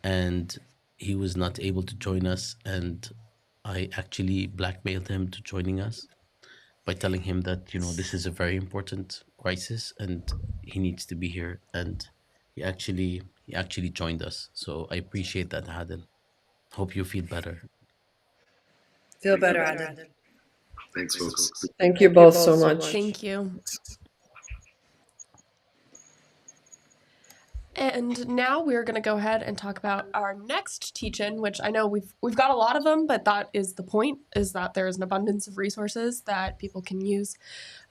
and he was not able to join us. And I actually blackmailed him to joining us by telling him that, this is a very important crisis and he needs to be here. And he actually joined us. So I appreciate that, Adil. Hope you feel better. Feel better, Adil. Thanks, folks. Thank you both so much. Thank you. And now we're going to go ahead and talk about our next teach-in, which I know we've got a lot of them, but that is the point, is that there is an abundance of resources that people can use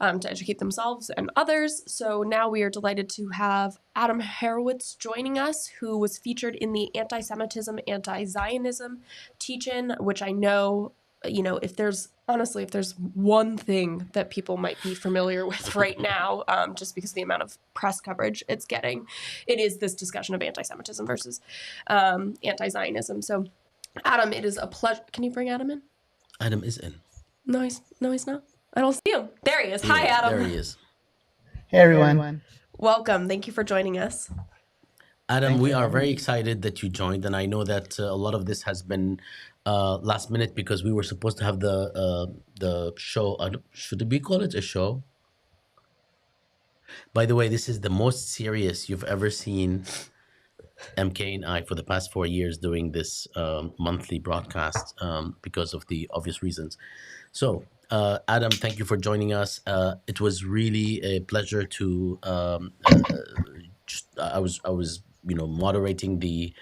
to educate themselves and others. So now we are delighted to have Adam Harowitz joining us, who was featured in the Antisemitism, Anti-Zionism teach-in, which I know, if there's one thing that people might be familiar with right now, just because of the amount of press coverage it's getting, it is this discussion of anti-Semitism versus anti-Zionism. So, Adam, it is a pleasure. Can you bring Adam in? Adam is in. No, he's not. I don't see him. There he is. Hi, Adam. There he is. Hey, everyone. Welcome. Thank you for joining us. Adam, we are very excited that you joined, and I know that a lot of this has been last minute because we were supposed to have the show. Should we call it a show? By the way, this is the most serious you've ever seen MK and I for the past 4 years doing this monthly broadcast because of the obvious reasons. So, Adam, thank you for joining us. It was really a pleasure to. I was moderating the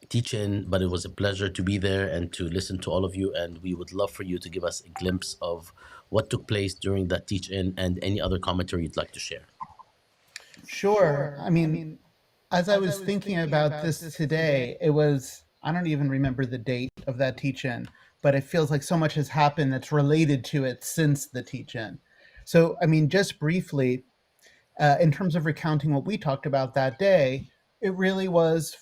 teach-in, but it was a pleasure to be there and to listen to all of you. And we would love for you to give us a glimpse of what took place during that teach-in and any other commentary you'd like to share. Sure. I mean, as I was thinking about this today, I don't even remember the date of that teach-in, but it feels like so much has happened that's related to it since the teach-in. So, I mean, just briefly, in terms of recounting what we talked about that day, it really was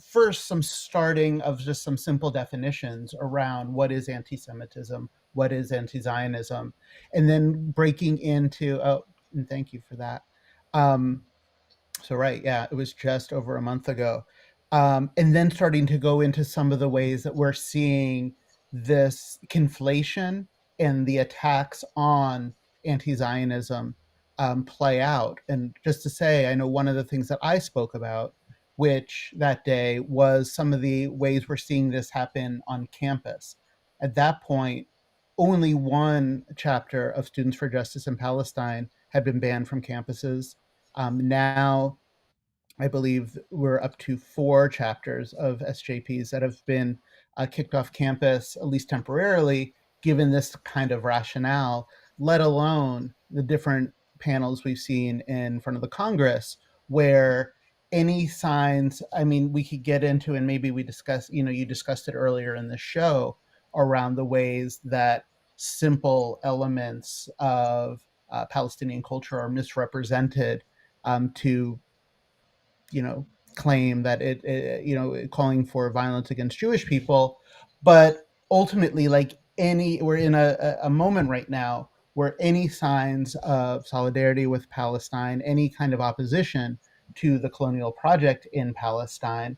first some starting of just some simple definitions around what is anti-Semitism, what is anti-Zionism, and then breaking into, and thank you for that. So right, yeah, it was just over a month ago. And then starting to go into some of the ways that we're seeing this conflation and the attacks on anti-Zionism play out. And just to say, I know one of the things that I spoke about, which that day was some of the ways we're seeing this happen on campus. At that point, only one chapter of Students for Justice in Palestine had been banned from campuses. Now, I believe we're up to 4 chapters of SJPs that have been kicked off campus, at least temporarily, given this kind of rationale, let alone the different panels we've seen in front of the Congress, where any signs, I mean, we could get into, and maybe we discuss, you discussed it earlier in the show, around the ways that simple elements of Palestinian culture are misrepresented to claim that calling for violence against Jewish people. But ultimately, we're in a moment right now where any signs of solidarity with Palestine, any kind of opposition to the colonial project in Palestine,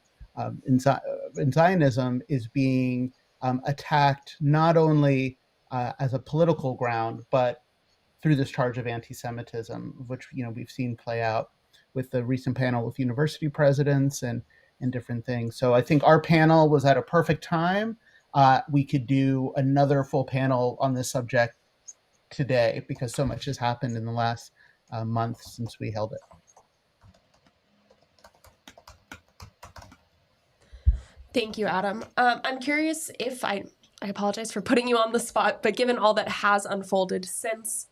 in Zionism, is being attacked not only as a political ground, but through this charge of anti-Semitism, which we've seen play out with the recent panel with university presidents and different things. So I think our panel was at a perfect time. We could do another full panel on this subject today because so much has happened in the last month since we held it. Thank you, Adam. I'm curious if I apologize for putting you on the spot, but given all that has unfolded since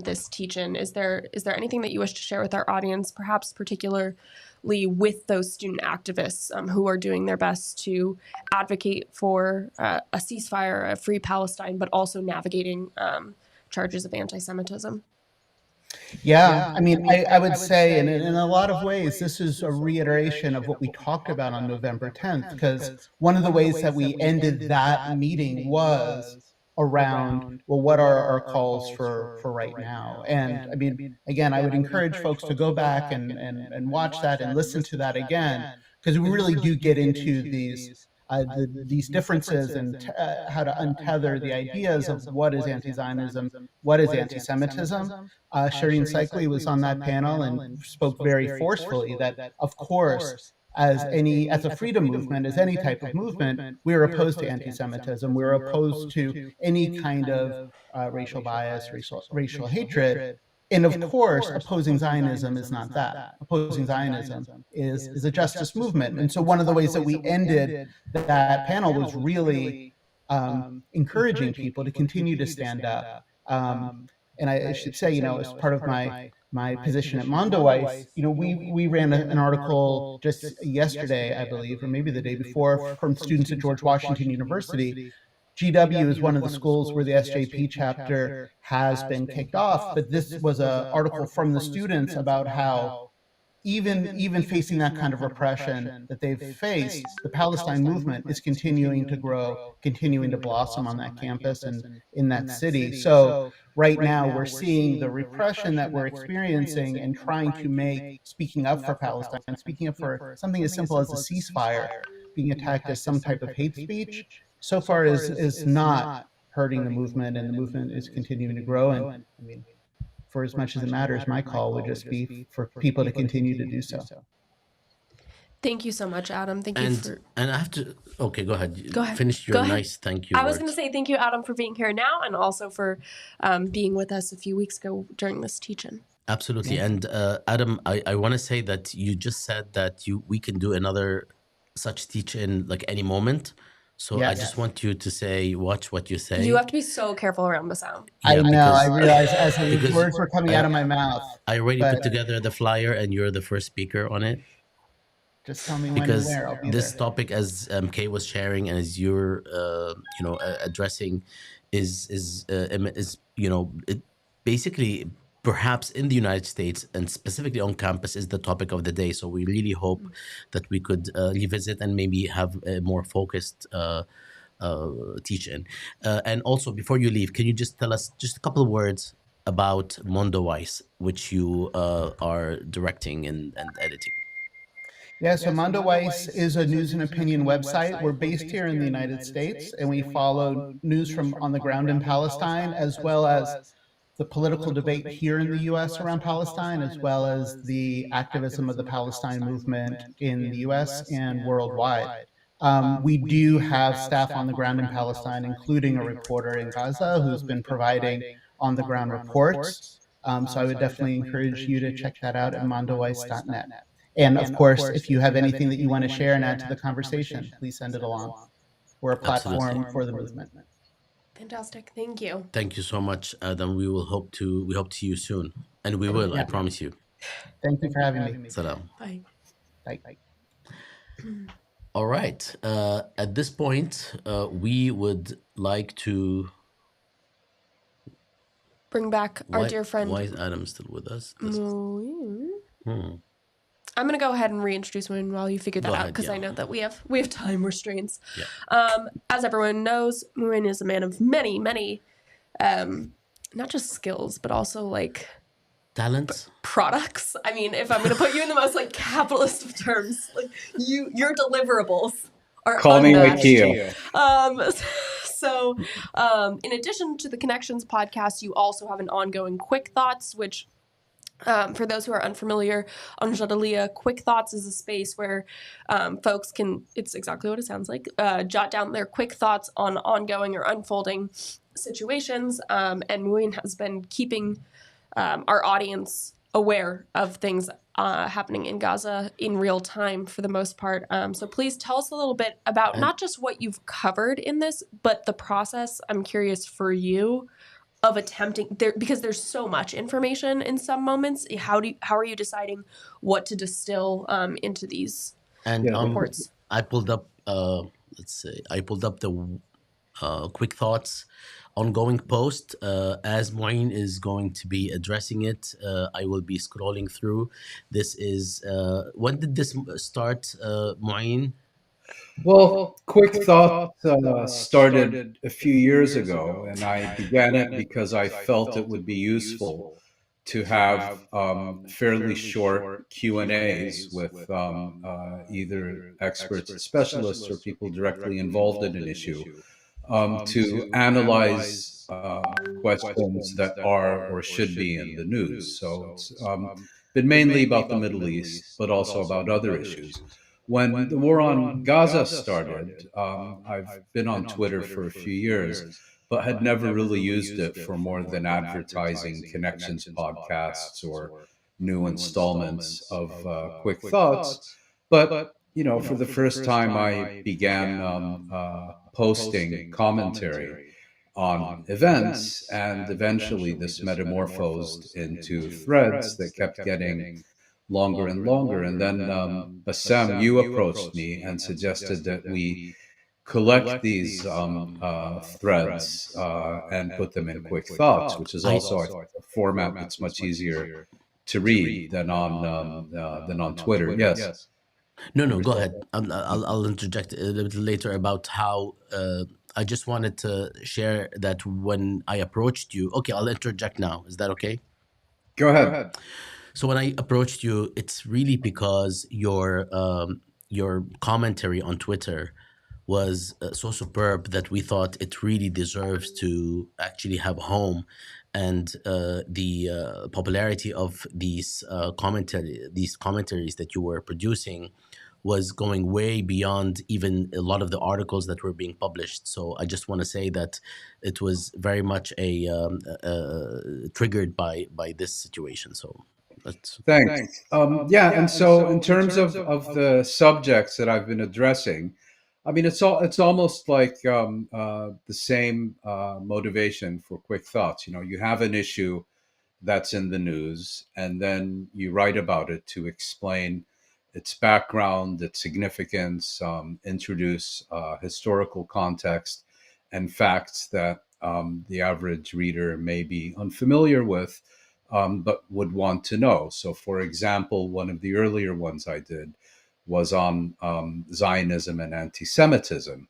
this teach-in, is there anything that you wish to share with our audience, perhaps particularly with those student activists who are doing their best to advocate for a ceasefire, a free Palestine, but also navigating charges of anti-Semitism? Yeah, I mean, I would say, and in a lot of ways, this is a reiteration of what we talked about on November 10th, because one of the ways that we ended that meeting was around, well, what are our calls for right now? And I mean, again, I would encourage folks to go back and watch that and listen to that again, because we really do get into these differences and how to untether the ideas of what is anti-Zionism, what is anti-Semitism. Shireen Cycli was on that panel and spoke very forcefully that, of course, as a freedom movement, as any type of movement, we're opposed to anti-Semitism. We're opposed to any kind of racial bias, racial hatred. And of course, opposing Zionism is not that. Opposing Zionism is a justice movement. And so one of the ways that we ended that panel was really encouraging people to continue to stand up. And I should say, as part of my position at Mondoweiss, we ran an article just yesterday, I believe, or maybe the day before, from students at George Washington University. GW is one of the schools where the SJP chapter has been kicked off, but this was an article from the students about how even facing that kind of repression that they've faced, the Palestine movement is continuing to grow, continuing to blossom on that campus and in that city. So right now we're seeing the repression that we're experiencing and trying to make speaking up for Palestine, speaking up for something as simple as a ceasefire, being attacked as some type of hate speech, so far is not hurting the movement, and the movement is continuing to grow. And I mean, for as much as it matters, my call would just be for people to continue to do so. Thank you so much, Adam. Thank you for... And I have to... Okay, go ahead. Go ahead. Finish your nice thank you I was words. going to say thank you, Adam, for being here now and also for being with us a few weeks ago during this teach-in. Absolutely. And Adam, I want to say that you just said that we can do another such teach-in like any moment. So I Yes. just want you to say, watch what you say. You have to be so careful around the sound. I Yeah, know. I because realized as those because words were coming out of my mouth. I already But put together the flyer, and you're the first speaker on it. just tell me when and Because where. I'll be this there. topic, as Kay was sharing, and as you're addressing, is it basically perhaps in the United States and specifically on campus is the topic of the day. So we really hope that we could revisit and maybe have a more focused teach-in. And also, before you leave, can you just tell us just a couple of words about Mondo Weiss, which you are directing and editing? Yeah, so Mondo Weiss is a news and opinion website. We're based here in the United States, and we follow news from on the ground in Palestine, as well as the political debate here in the US around Palestine, as well as the activism of the Palestine movement in the US and worldwide. We do have staff on the ground in Palestine, including a reporter in Gaza who's been providing on the ground reports. So I would definitely encourage you to check that out at mondoweiss.net. And of course, if you have anything that you want to share and add to the conversation, please send it along. We're a platform for the movement. Fantastic. Thank you. Thank you so much, Adam. We hope to see you soon, and we will. I promise you. Thank you for having me. Salam. Bye. Bye. All right. At this point, we would like to bring back our dear friend. Why is Adam still with us? I'm going to go ahead and reintroduce Moon while you figure that out, because I know that we have time restraints. As everyone knows, Moon is a man of many, not just skills, but also like talents, products. I mean, if I'm going to put you in the most like capitalist of terms, like your deliverables are call unmatched. me Wakil. So, in addition to the Connections podcast, you also have an ongoing Quick Thoughts, which, for those who are unfamiliar, on Jadaliyya, Quick Thoughts is a space where folks can, it's exactly what it sounds like, jot down their quick thoughts on ongoing or unfolding situations. And Muin has been keeping our audience aware of things happening in Gaza in real time for the most part. So please tell us a little bit about not just what you've covered in this, but the process. I'm curious for you of attempting there, because there's so much information in some moments. How are you deciding what to distill into these reports? I pulled up the Quick Thoughts ongoing post. As Moin is going to be addressing it, I will be scrolling through. This is when did this start, Moin? Well, Quick Thought started a few years ago, and I began it because I felt it would be useful to have fairly short Q&As with either experts, specialists, or people directly involved in an issue to analyze questions that are or should be in the news. So it's been mainly about the Middle East, but also about other issues. When the war on Gaza started, I've been on Twitter for a few years, but had never really used it for more than advertising Connections podcasts or new installments of Quick Thoughts. But for the first time, I began posting commentary on events, and eventually this metamorphosed into threads that kept getting longer and longer. And then Bassem, you approached me and suggested that we collect these threads and put them in Quick Thoughts, which is also a format that's much easier to read than on Twitter. Yes. No, go ahead. I'll interject a little bit later about how I just wanted to share that when I approached you. Okay, I'll interject now. Is that okay? Go ahead. So when I approached you, it's really because your commentary on Twitter was so superb that we thought it really deserves to actually have a home, and the popularity of these commentaries that you were producing was going way beyond even a lot of the articles that were being published. So I just want to say that it was very much triggered by this situation. So that's Thanks. Yeah, and so in terms of the subjects that I've been addressing, I mean, it's almost like the same motivation for quick thoughts. You know, you have an issue that's in the news, and then you write about it to explain its background, its significance, introduce historical context and facts that the average reader may be unfamiliar with, but would want to know. So, for example, one of the earlier ones I did was on Zionism and anti-Semitism,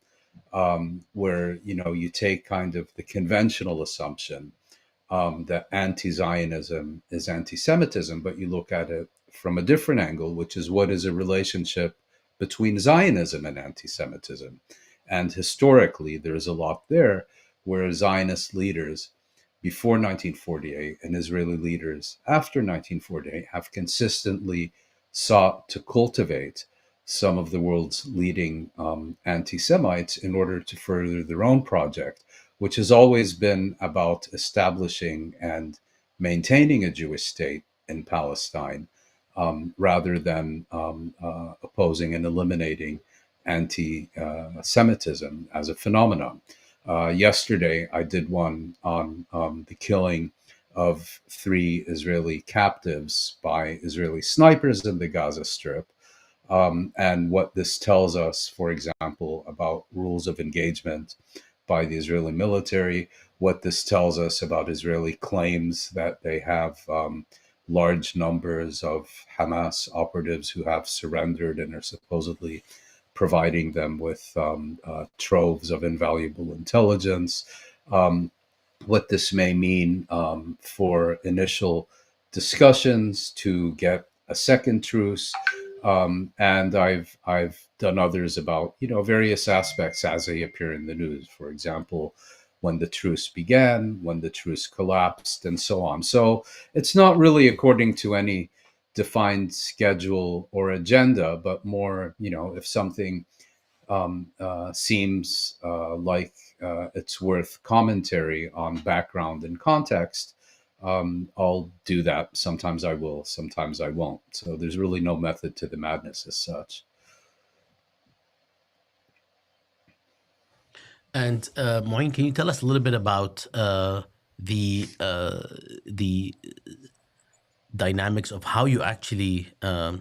where you take kind of the conventional assumption that anti-Zionism is anti-Semitism, but you look at it from a different angle, which is what is a relationship between Zionism and anti-Semitism. And historically, there's a lot there where Zionist leaders before 1948 and Israeli leaders after 1948 have consistently sought to cultivate some of the world's leading anti-Semites in order to further their own project, which has always been about establishing and maintaining a Jewish state in Palestine, rather than opposing and eliminating anti Semitism as a phenomenon. Yesterday, I did one on the killing of 3 Israeli captives by Israeli snipers in the Gaza Strip. And what this tells us, for example, about rules of engagement by the Israeli military, what this tells us about Israeli claims that they have large numbers of Hamas operatives who have surrendered and are supposedly providing them with troves of invaluable intelligence. What this may mean for initial discussions to get a second truce, and I've done others about various aspects as they appear in the news. For example, when the truce began, when the truce collapsed, and so on. So it's not really according to any defined schedule or agenda, but more, if something seems like it's worth commentary on background and context, I'll do that. Sometimes I will, sometimes I won't. So there's really no method to the madness as such. And Moin, can you tell us a little bit about the dynamics of how you actually? I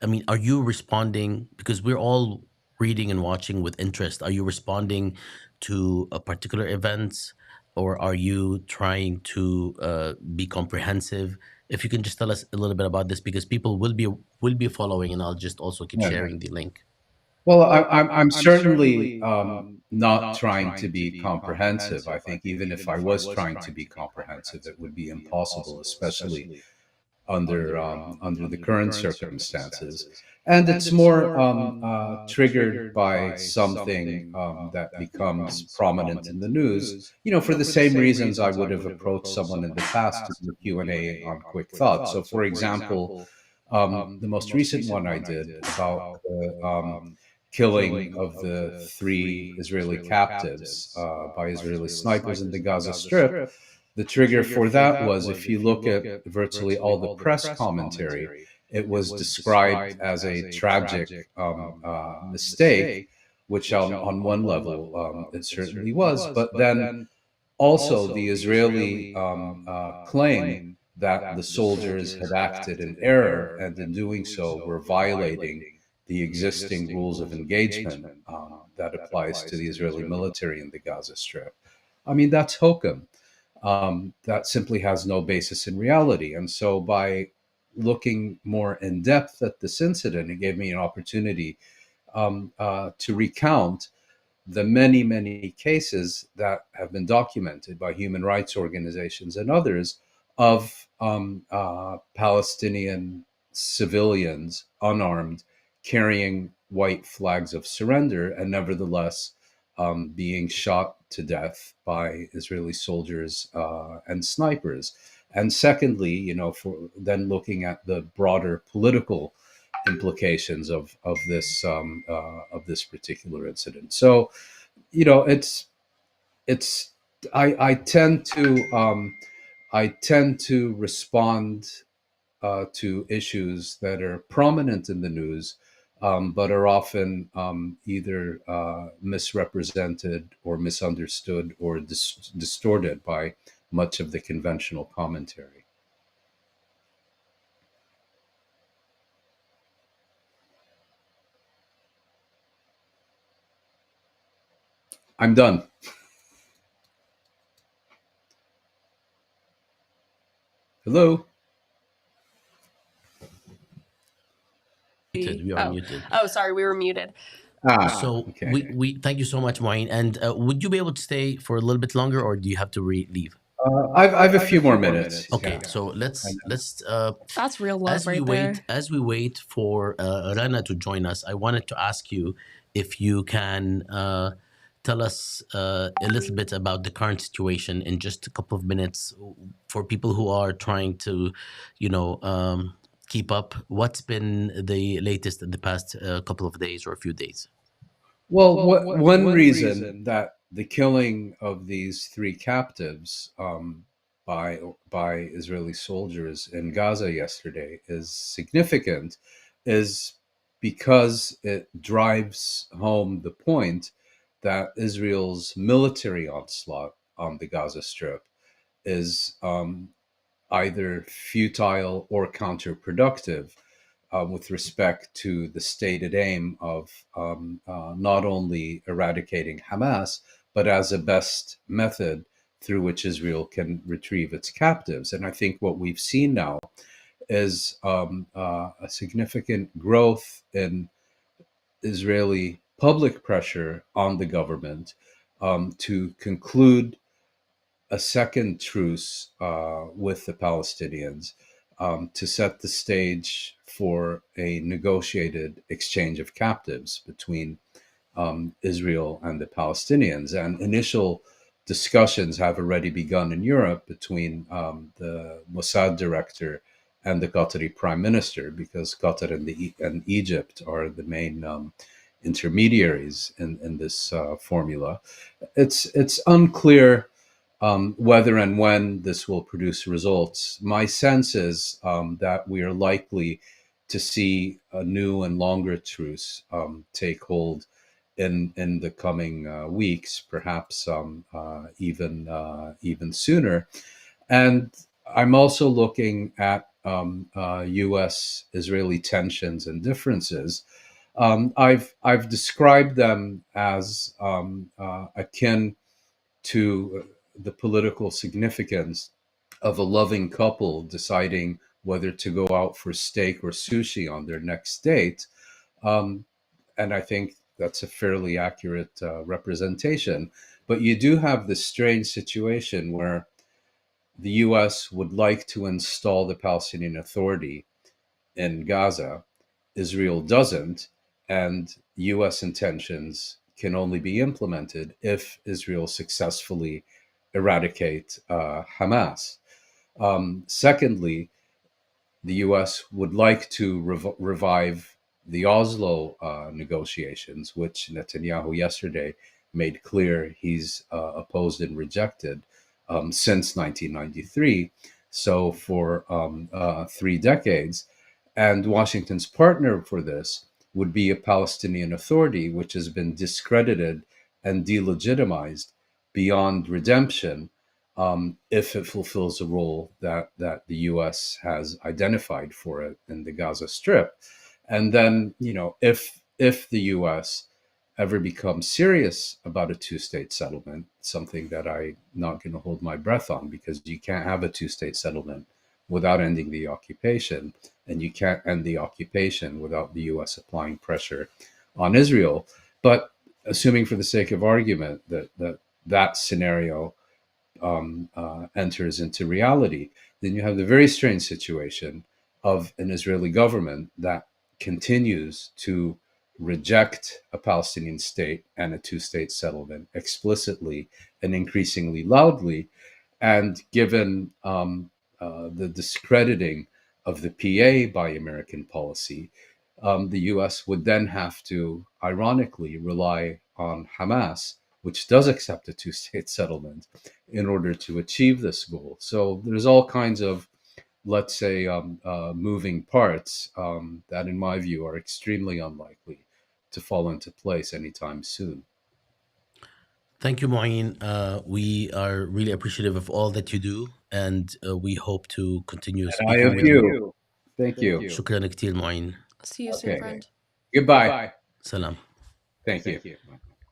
mean, are you responding because we're all reading and watching with interest? Are you responding to a particular events, or are you trying to be comprehensive? If you can just tell us a little bit about this, because people will be following, and I'll just also keep Yeah. sharing the link. Well, I'm certainly not trying to be comprehensive. I think even if I was trying to be comprehensive, it would be impossible, especially under the current circumstances. And it's more triggered by something that becomes prominent in the news. For the same reasons I would have approached someone in the past in the Q&A on Quick Thought. So, for example, the most recent one I did about the killing of the 3 Israeli captives by Israeli snipers in the Gaza Strip. The trigger for that was, if you look at virtually all the press commentary, it was described as a tragic mistake, which on one level it certainly was. But then also the Israeli claim that the soldiers had acted in error, and in doing so were violating the existing rules of engagement that applies to the Israeli military in the Gaza Strip. I mean, that's hokum. That simply has no basis in reality. And so by looking more in depth at this incident, it gave me an opportunity to recount the many, many cases that have been documented by human rights organizations and others of Palestinian civilians, unarmed, carrying white flags of surrender, and nevertheless being shot to death by Israeli soldiers and snipers. And secondly, for then looking at the broader political implications of this particular incident. So, you know, it's I tend to respond to issues that are prominent in the news, but are often either misrepresented or misunderstood or distorted by much of the conventional commentary. I'm done. Hello. Muted. We are Oh, muted. oh, sorry, we were muted. So Okay. we thank you so much, Maureen. And would you be able to stay for a little bit longer, or do you have to leave? I've a few more minutes. Okay, Yeah. so let's That's real love right there. as we wait for Rana to join us, I wanted to ask you if you can tell us a little bit about the current situation in just a couple of minutes for people who are trying to, you know, keep up. What's been the latest in the past couple of days or a few days? Well, one reason that the killing of these three captives by Israeli soldiers in Gaza yesterday is significant is because it drives home the point that Israel's military onslaught on the Gaza Strip is either futile or counterproductive with respect to the stated aim of not only eradicating Hamas, but as a best method through which Israel can retrieve its captives. And I think what we've seen now is a significant growth in Israeli public pressure on the government to conclude a second truce with the Palestinians to set the stage for a negotiated exchange of captives between Israel and the Palestinians. And initial discussions have already begun in Europe between the Mossad director and the Qatari prime minister, because Qatar and Egypt are the main intermediaries in this formula. It's unclear whether and when this will produce results. My sense is that we are likely to see a new and longer truce take hold in the coming weeks, perhaps even sooner. And I'm also looking at U.S.-Israeli tensions and differences. I've described them as akin to the political significance of a loving couple deciding whether to go out for steak or sushi on their next date. Um, and I think that's a fairly accurate representation. But you do have this strange situation where the US would like to install the Palestinian Authority in Gaza, Israel doesn't, and US intentions can only be implemented if Israel successfully eradicate Hamas. Secondly, the US would like to revive the Oslo negotiations, which Netanyahu yesterday made clear he's opposed and rejected since 1993. So, for 3 decades. And Washington's partner for this would be a Palestinian Authority, which has been discredited and delegitimized beyond redemption if it fulfills a role that the U.S. has identified for it in the Gaza Strip. And then, you know, if the U.S. ever becomes serious about a two-state settlement, something that I'm not going to hold my breath on, because you can't have a two-state settlement without ending the occupation, and you can't end the occupation without the U.S. applying pressure on Israel. But assuming, for the sake of argument, that scenario enters into reality, then you have the very strange situation of an Israeli government that continues to reject a Palestinian state and a two-state settlement explicitly and increasingly loudly. And given the discrediting of the PA by American policy, the US would then have to, ironically, rely on Hamas, which does accept a two-state settlement, in order to achieve this goal. So there's all kinds of, let's say, moving parts that, in my view, are extremely unlikely to fall into place anytime soon. Thank you, Moeen. We are really appreciative of all that you do, and we hope to continue And I speaking of with you. you. Thank you. شكرا كتير معين. See you soon, Okay. friend. Goodbye. Salam. Thank you.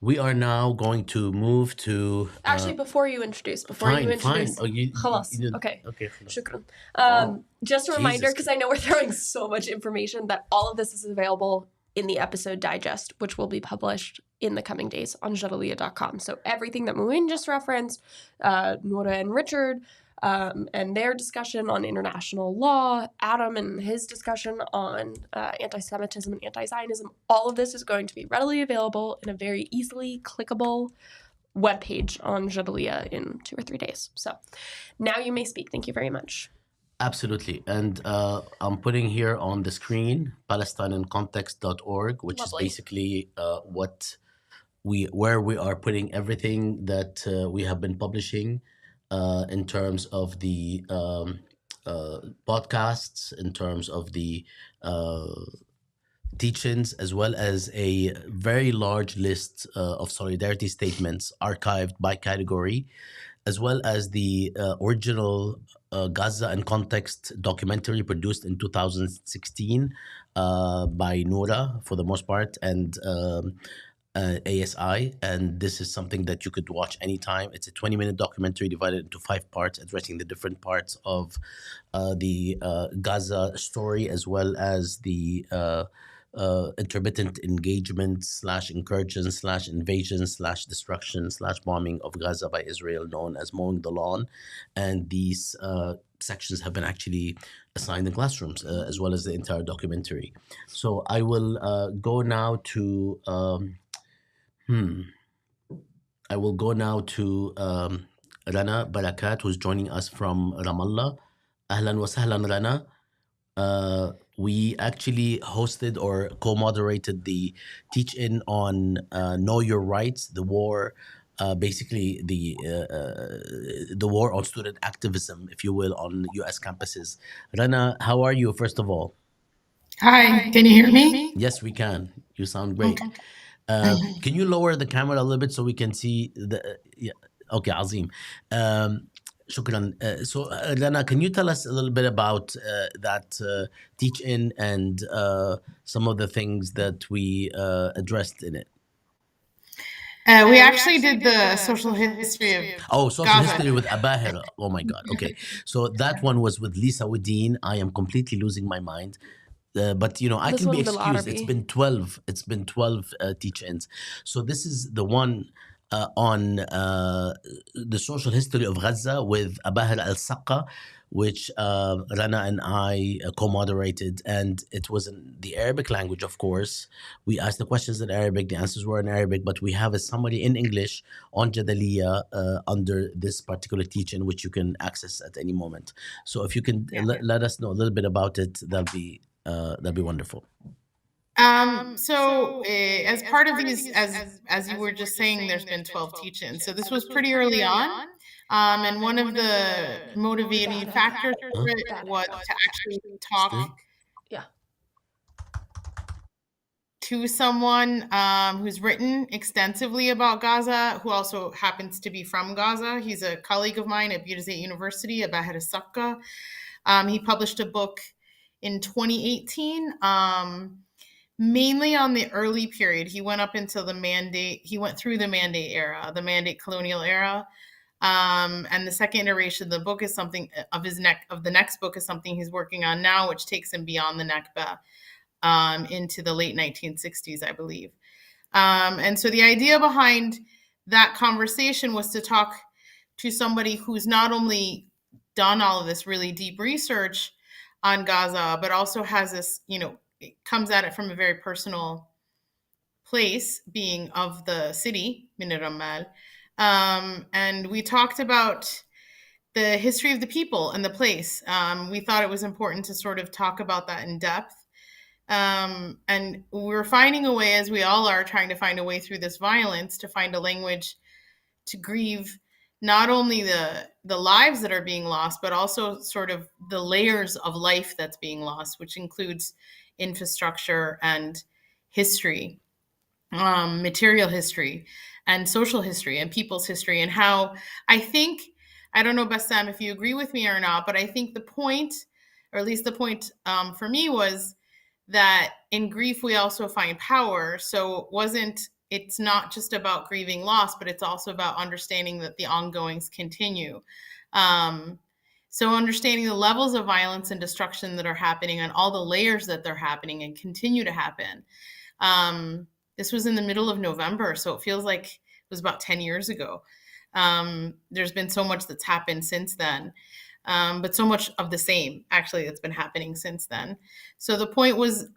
We are now going to move to. Actually, before you introduce. Fine. Oh, خلاص. you didn't. Okay. خلاص. Shukran. Wow. Just a reminder, Jesus. because I know we're throwing so much information, that all of this is available in the episode digest, which will be published in the coming days on Jadaliyya.com. So everything that Muin just referenced, Nora and Richard, and their discussion on international law, Adam and his discussion on anti-Semitism and anti-Zionism, all of this is going to be readily available in a very easily clickable webpage on Jadaliyya in 2 or 3 days. So now you may speak. Thank you very much. Absolutely. And I'm putting here on the screen palestiniancontext.org, which Lovely. is basically where we are putting everything that we have been publishing in terms of the podcasts, in terms of the teach-ins, as well as a very large list of solidarity statements archived by category, as well as the original Gaza and Context documentary produced in 2016 by Noura, for the most part, and ASI. And this is something that you could watch anytime. It's a 20-minute documentary divided into 5 parts, addressing the different parts of the Gaza story, as well as the intermittent engagement / incursion / invasion / destruction / bombing of Gaza by Israel, known as mowing the lawn. And these sections have been actually assigned in classrooms, as well as the entire documentary. So I will go now to Rana Barakat, who's joining us from Ramallah. Ahlan wa sahlan, Rana. We actually hosted or co-moderated the teach-in on Know Your Rights, the war, basically the war on student activism, if you will, on U.S. campuses. Rana, how are you, first of all? Hi, can you hear me? Yes, we can. You sound great. Can you lower the camera a little bit so we can see the... yeah. Okay, Azim. Shukran. So, Lana, can you tell us a little bit about that teach-in and some of the things that we addressed in it? We actually did the social history of social Gaza. history with Abahira. Oh my God. Okay. So that one was with Lisa Wedeen. I am completely losing my mind. But I This can be one excused. بالعربي. It's been 12 teach-ins. So this is the one on the social history of Gaza with Abahir al-Saqqa, which Rana and I co-moderated, and it was in the Arabic language, of course. We asked the questions in Arabic, the answers were in Arabic, but we have a summary in English on Jadaliyya under this particular teach-in, which you can access at any moment. So if you can let us know a little bit about it, that'd be wonderful. So as part of these, as you were just saying, there's been 12 teach-ins. So this was pretty early on. And one of the motivating factors for it was to actually talk to someone who's written extensively about Gaza, who also happens to be from Gaza. He's a colleague of mine at Birzeit University, Abahir al-Saqqa. He published a book in 2018, mainly on the early period. He went up until the mandate. He went through the mandate era, the mandate colonial era. And the second iteration of the book is something of the next book is something he's working on now, which takes him beyond the Nakba into the late 1960s, I believe. And so the idea behind that conversation was to talk to somebody who's not only done all of this really deep research on Gaza, but also has this, it comes at it from a very personal place, being of the city, Min Ramal. And we talked about the history of the people and the place. We thought it was important to sort of talk about that in depth. And we're finding a way, as we all are, trying to find a way through this violence to find a language to grieve not only the lives that are being lost, but also sort of the layers of life that's being lost, which includes infrastructure and history, material history and social history and people's history. And how I think, I don't know, Bassam, if you agree with me or not, but I think the point, or at least the point for me, was that in grief we also find power. So it's not just about grieving loss, but it's also about understanding that the ongoings continue. So understanding the levels of violence and destruction that are happening and all the layers that they're happening and continue to happen. This was in the middle of November, so it feels like it was about 10 years ago. There's been so much that's happened since then. But so much of the same actually that's been happening since then. So the point was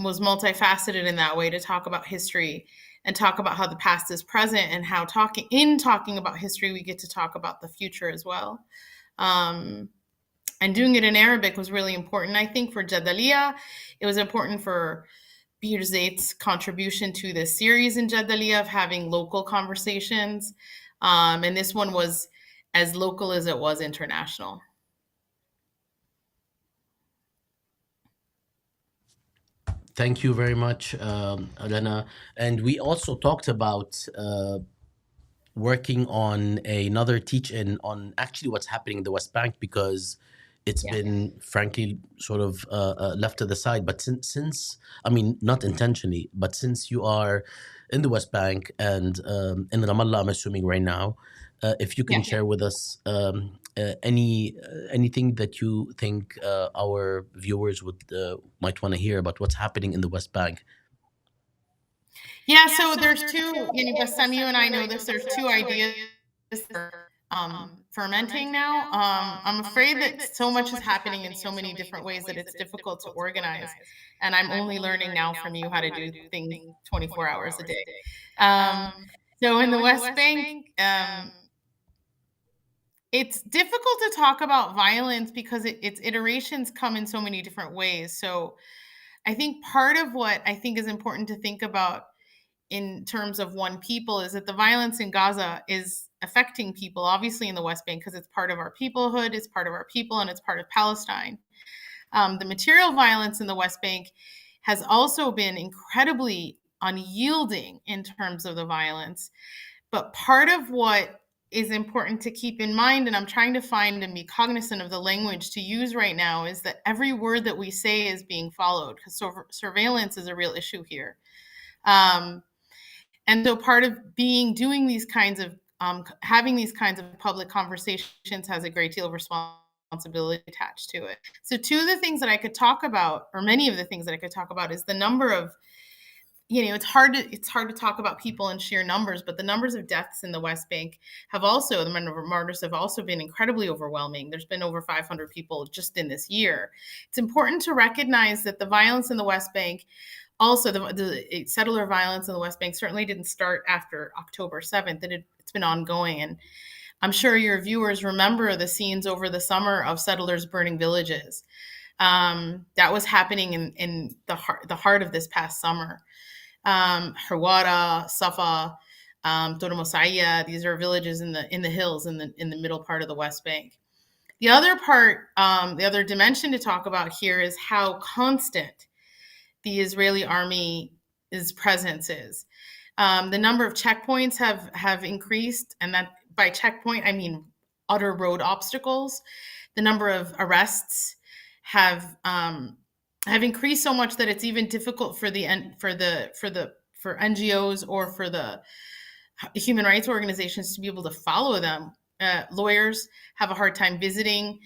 multifaceted in that way, to talk about history and talk about how the past is present, and how talking about history, we get to talk about the future as well. And doing it in Arabic was really important, I think, for Jadaliyya. It was important for Bir Zait's contribution to this series in Jadaliyya of having local conversations. And this one was as local as it was international. Thank you very much, Elena. And we also talked about working on another teach-in on actually what's happening in the West Bank, because it's been frankly sort of left to the side. But since I mean, not intentionally, but since you are in the West Bank and in Ramallah, I'm assuming right now, if you can share with us anything that you think our viewers might want to hear about what's happening in the West Bank. Yeah, so there's two, Bassam, you and I know this, there's two ideas that are fermenting now. I'm afraid that so much is happening in so many different ways that it's difficult to organize. And I'm only learning now from you how to do things 24 hours a day. So in the West Bank, it's difficult to talk about violence because its iterations come in so many different ways. So I think part of what I think is important to think about in terms of one people is that the violence in Gaza is affecting people, obviously in the West Bank, because it's part of our peoplehood, it's part of our people, and it's part of Palestine. The material violence in the West Bank has also been incredibly unyielding in terms of the violence. But part of what is important to keep in mind, and I'm trying to find and be cognizant of the language to use right now, is that every word that we say is being followed, because surveillance is a real issue here. And so part of doing these kinds of, having these kinds of public conversations has a great deal of responsibility attached to it. So two of the things that I could talk about, or many of the things that I could talk about, is the number of, it's hard to talk about people in sheer numbers, but the numbers of deaths in the West Bank the number of martyrs have also been incredibly overwhelming. There's been over 500 people just in this year. It's important to recognize that the violence in the West Bank, also the settler violence in the West Bank, certainly didn't start after October 7th, that it's been ongoing. And I'm sure your viewers remember the scenes over the summer of settlers burning villages. That was happening in the heart of this past summer. Harwara, Safa, Tormosaya, these are villages in the hills in the middle part of the West Bank. The other part, the other dimension to talk about here is how constant the Israeli army's presence is. The number of checkpoints have increased, and that by checkpoint I mean utter road obstacles. The number of arrests have increased so much that it's even difficult for NGOs or for the human rights organizations to be able to follow them. Lawyers have a hard time visiting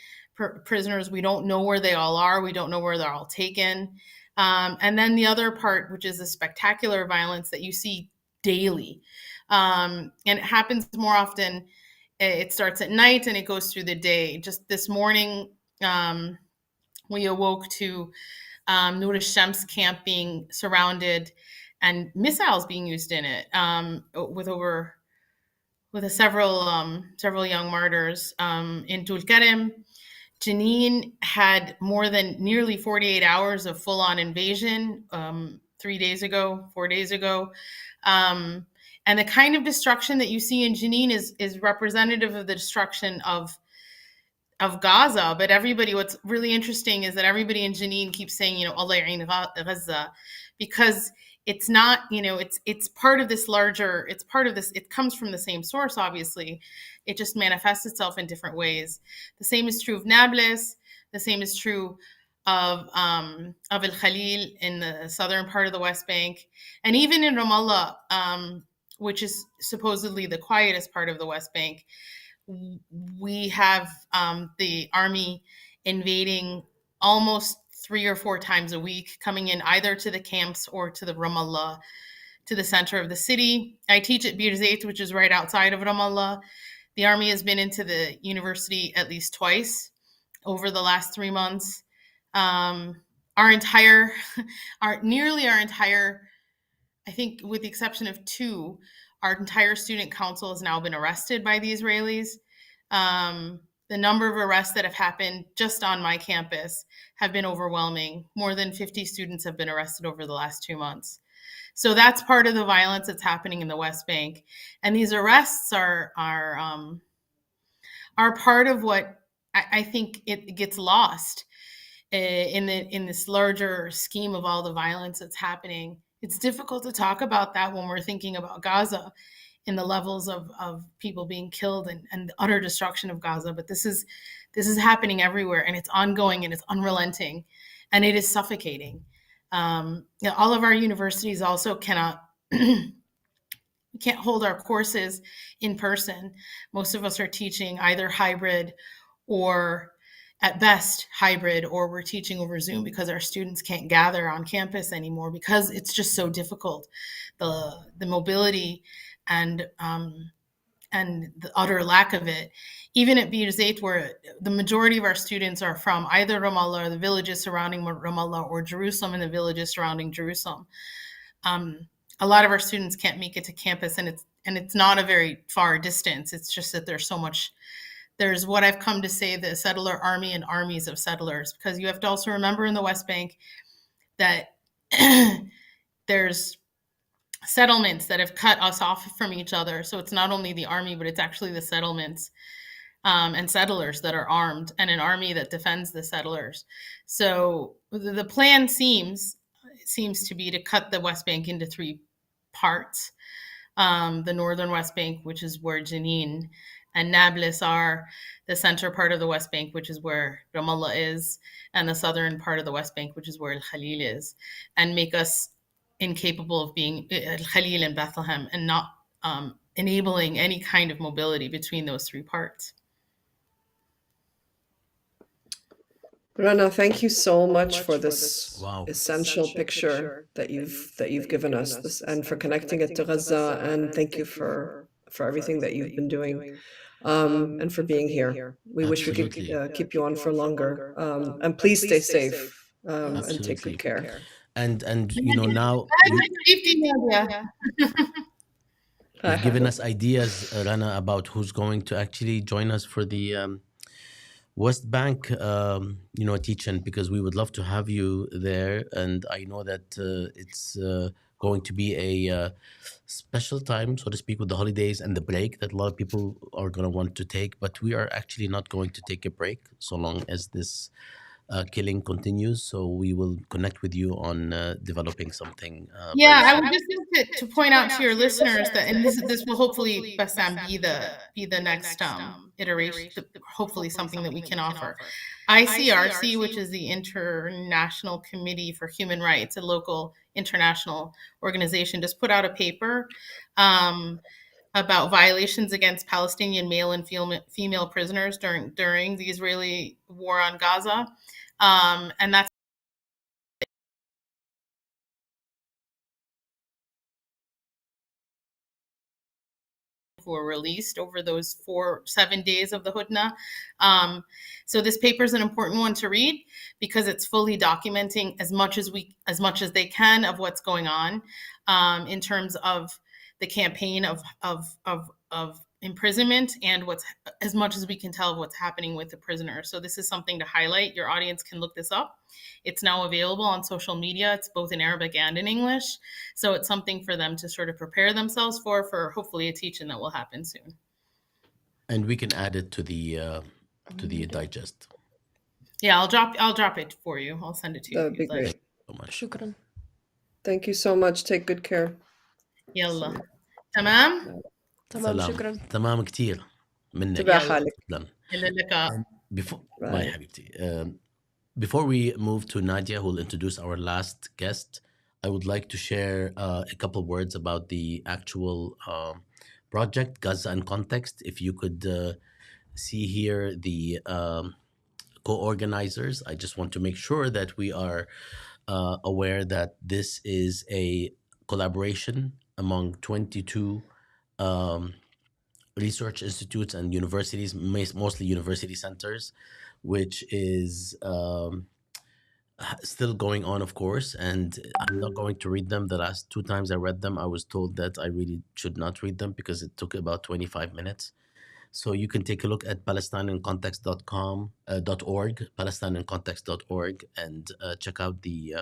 prisoners. We don't know where they all are. We don't know where they're all taken. And then the other part, which is the spectacular violence that you see daily. And it happens more often. It starts at night and it goes through the day. Just this morning, we awoke to Nur al-Shams camp being surrounded and missiles being used in it, with several young martyrs in Tulkarem. Jenin had more than nearly 48 hours of full-on invasion 4 days ago. And the kind of destruction that you see in Jenin is representative of the destruction of Gaza. But what's really interesting is that everybody in Jenin keeps saying, Allah ya'in Gaza, because it's not, it's part of this larger, it comes from the same source, obviously. It just manifests itself in different ways. The same is true of Nablus. The same is true of El Khalil in the southern part of the West Bank. And even in Ramallah, which is supposedly the quietest part of the West Bank, we have the army invading almost 3 or 4 times a week, coming in either to the camps or to the Ramallah, to the center of the city. I teach at Bir Zayt, which is right outside of Ramallah. The army has been into the university at least twice over the last 3 months. Nearly our entire, I think with the exception of 2, our entire student council has now been arrested by the Israelis. The number of arrests that have happened just on my campus have been overwhelming. More than 50 students have been arrested over the last 2 months. So that's part of the violence that's happening in the West Bank. And these arrests are part of what I think it gets lost in this larger scheme of all the violence that's happening. It's difficult to talk about that when we're thinking about Gaza in the levels of people being killed and the utter destruction of Gaza. But this is happening everywhere, and it's ongoing, and it's unrelenting, and it is suffocating. All of our universities also cannot we can't hold our courses in person. Most of us are teaching either hybrid or at best hybrid, or we're teaching over Zoom because our students can't gather on campus anymore because it's just so difficult. The mobility and the utter lack of it. Even at Bir Zayt, where the majority of our students are from either Ramallah or the villages surrounding Ramallah, or Jerusalem and the villages surrounding Jerusalem, a lot of our students can't make it to campus, and it's not a very far distance. It's just that there's what I've come to say, the settler army and armies of settlers, because you have to also remember in the West Bank that there's settlements that have cut us off from each other. So it's not only the army, but it's actually the settlements and settlers that are armed, and an army that defends the settlers. So the plan seems to be to cut the West Bank into 3 parts. The northern West Bank, which is where Jenin and Nablus are, the center part of the West Bank, which is where Ramallah is, and the southern part of the West Bank, which is where El Khalil is, and make us incapable of being El Khalil and Bethlehem, and not enabling any kind of mobility between those 3 parts. Rana, thank you so much for this Wow. essential picture that you've given us, and for connecting it to Gaza, and thank you for everything that you've been doing, and for being here. We wish we could keep you on for longer. And please stay safe, and take good care. And now you've given us ideas, Rana, about who's going to actually join us for the West Bank, teaching, because we would love to have you there. And I know that it's going to be a special time, so to speak, with the holidays and the break that a lot of people are going to want to take. But we are actually not going to take a break so long as this killing continues. So we will connect with you on developing something. I would just like to point out to your listeners that, and this will hopefully, Bassam, be the next iteration, hopefully something that we can offer. ICRC, which is the International Committee for Human Rights, a local international organization, just put out a paper about violations against Palestinian male and female prisoners during the Israeli war on Gaza. And that's were released over those 7 days of the Hudna. So this paper is an important one to read because it's fully documenting as much as they can of what's going on in terms of the campaign of imprisonment and what's, as much as we can tell, of what's happening with the prisoner. So this is something to highlight. Your audience can look this up. It's now available on social media. It's both in Arabic and in English. So it's something for them to sort of prepare themselves for hopefully a teaching that will happen soon. And we can add it to the digest. Yeah, I'll drop it for you. I'll send it to you. That if would be you'd like. great. So much. شكرا. Thank you so much. Take good care. يلا تمام. تمام سلام. شكرا. تمام كتير منك. تبع يلا حالك. تسلم. إلى اللقاء. And before Bye. bye حبيبتي. Before we move to Nadia, who will introduce our last guest, I would like to share a couple words about the actual project, Gaza in Context. If you could see here the co-organizers, I just want to make sure that we are aware that this is a collaboration among 22 research institutes and universities, mostly university centers, which is still going on, of course, and I'm not going to read them. The last 2 times I read them, I was told that I really should not read them because it took about 25 minutes. So you can take a look at palestiniancontext.com, .org, palestiniancontext.org, and check out the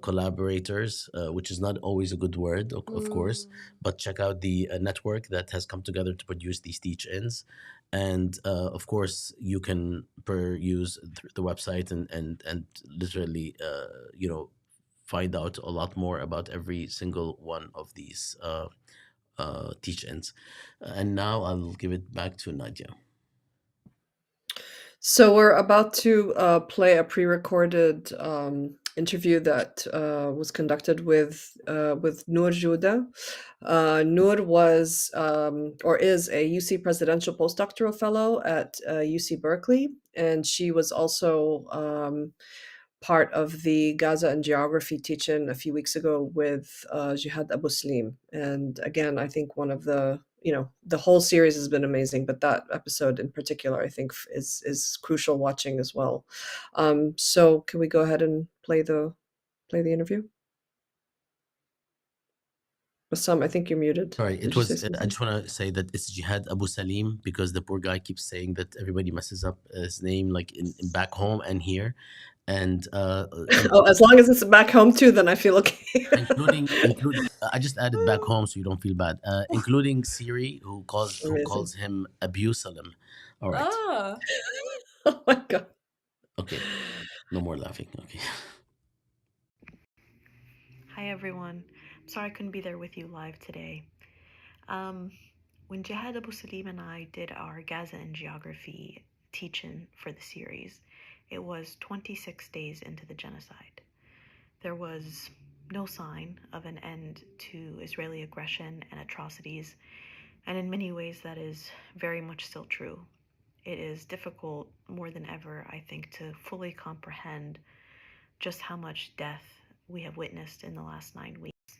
collaborators, which is not always a good word, of course, but check out the network that has come together to produce these teach-ins. And of course, you can use the website and literally, find out a lot more about every single one of these teach-ins. And now I'll give it back to Nadia. So we're about to play a pre-recorded interview that was conducted with Noor Jouda. Noor was or is a UC Presidential Postdoctoral Fellow at UC Berkeley, and she was also part of the Gaza and Geography teach-in a few weeks ago with Jihad Abu Slim. And again, I think one of the the whole series has been amazing, but that episode in particular, I think, is crucial watching as well. So can we go ahead and play the interview? Bassam, I think you're muted. Sorry, Did it you say was. I something? just want to say that it's Jihad Abu Salim because the poor guy keeps saying that everybody messes up his name, like in back home and here, and Oh, as long as it's back home too, then I feel okay. including. I just added back home so you don't feel bad. Including Siri, who Amazing. calls him Abu Salim. All right. Ah. Oh my god. Okay. No more laughing. Okay. Hi everyone. I'm sorry I couldn't be there with you live today. When Jihad Abu Salim and I did our Gaza and Geography teach-in for the series, it was 26 days into the genocide. There was no sign of an end to Israeli aggression and atrocities, and in many ways that is very much still true. It is difficult more than ever, I think, to fully comprehend just how much death we have witnessed in the last 9 weeks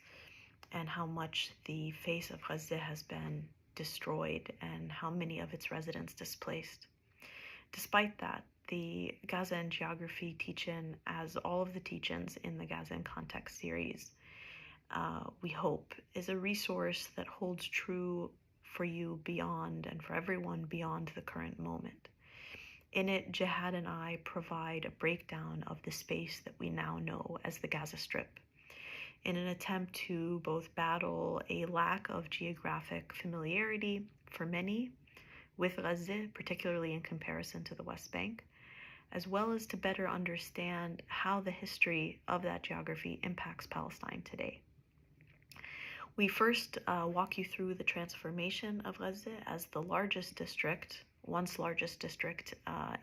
and how much the face of Gaza has been destroyed and how many of its residents displaced. Despite that, the Gaza and Geography teach-in, as all of the teach-ins in the Gaza in Context series, we hope is a resource that holds true for you beyond and for everyone beyond the current moment. In it, Jihad and I provide a breakdown of the space that we now know as the Gaza Strip, in an attempt to both battle a lack of geographic familiarity for many with Gaza, particularly in comparison to the West Bank, as well as to better understand how the history of that geography impacts Palestine today. We first walk you through the transformation of Gaza as the largest district, once largest district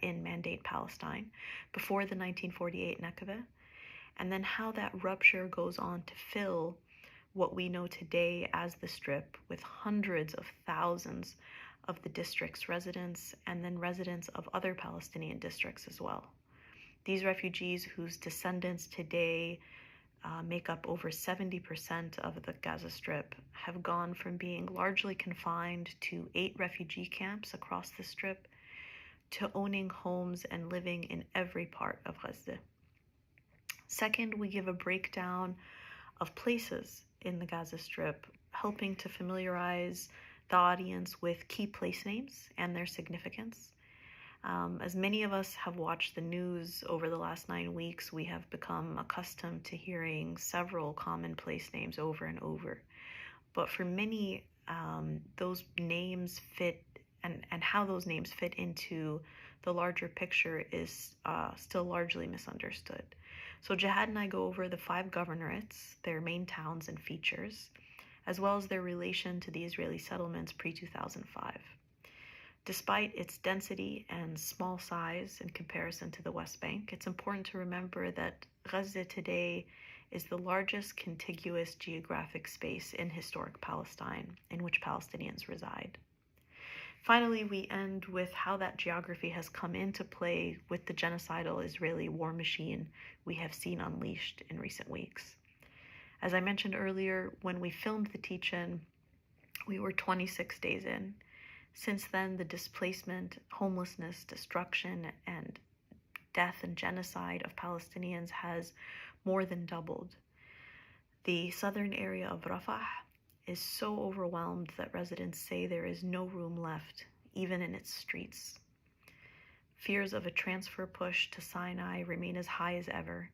in Mandate Palestine, before the 1948 Nakba, and then how that rupture goes on to fill what we know today as the Strip with hundreds of thousands of the district's residents and then residents of other Palestinian districts as well. These refugees whose descendants today make up over 70% of the Gaza Strip have gone from being largely confined to 8 refugee camps across the Strip to owning homes and living in every part of Gaza. Second, we give a breakdown of places in the Gaza Strip, helping to familiarize the audience with key place names and their significance. As many of us have watched the news over the last 9 weeks, we have become accustomed to hearing several common place names over and over. But for many, those names fit, and how those names fit into the larger picture is still largely misunderstood. So Jihad and I go over the 5 governorates, their main towns and features, as well as their relation to the Israeli settlements pre-2005. Despite its density and small size in comparison to the West Bank, it's important to remember that Gaza today is the largest contiguous geographic space in historic Palestine in which Palestinians reside. Finally, we end with how that geography has come into play with the genocidal Israeli war machine we have seen unleashed in recent weeks. As I mentioned earlier, when we filmed the teach-in, we were 26 days in. Since then, the displacement, homelessness, destruction, and death and genocide of Palestinians has more than doubled. The southern area of Rafah is so overwhelmed that residents say there is no room left, even in its streets. Fears of a transfer push to Sinai remain as high as ever.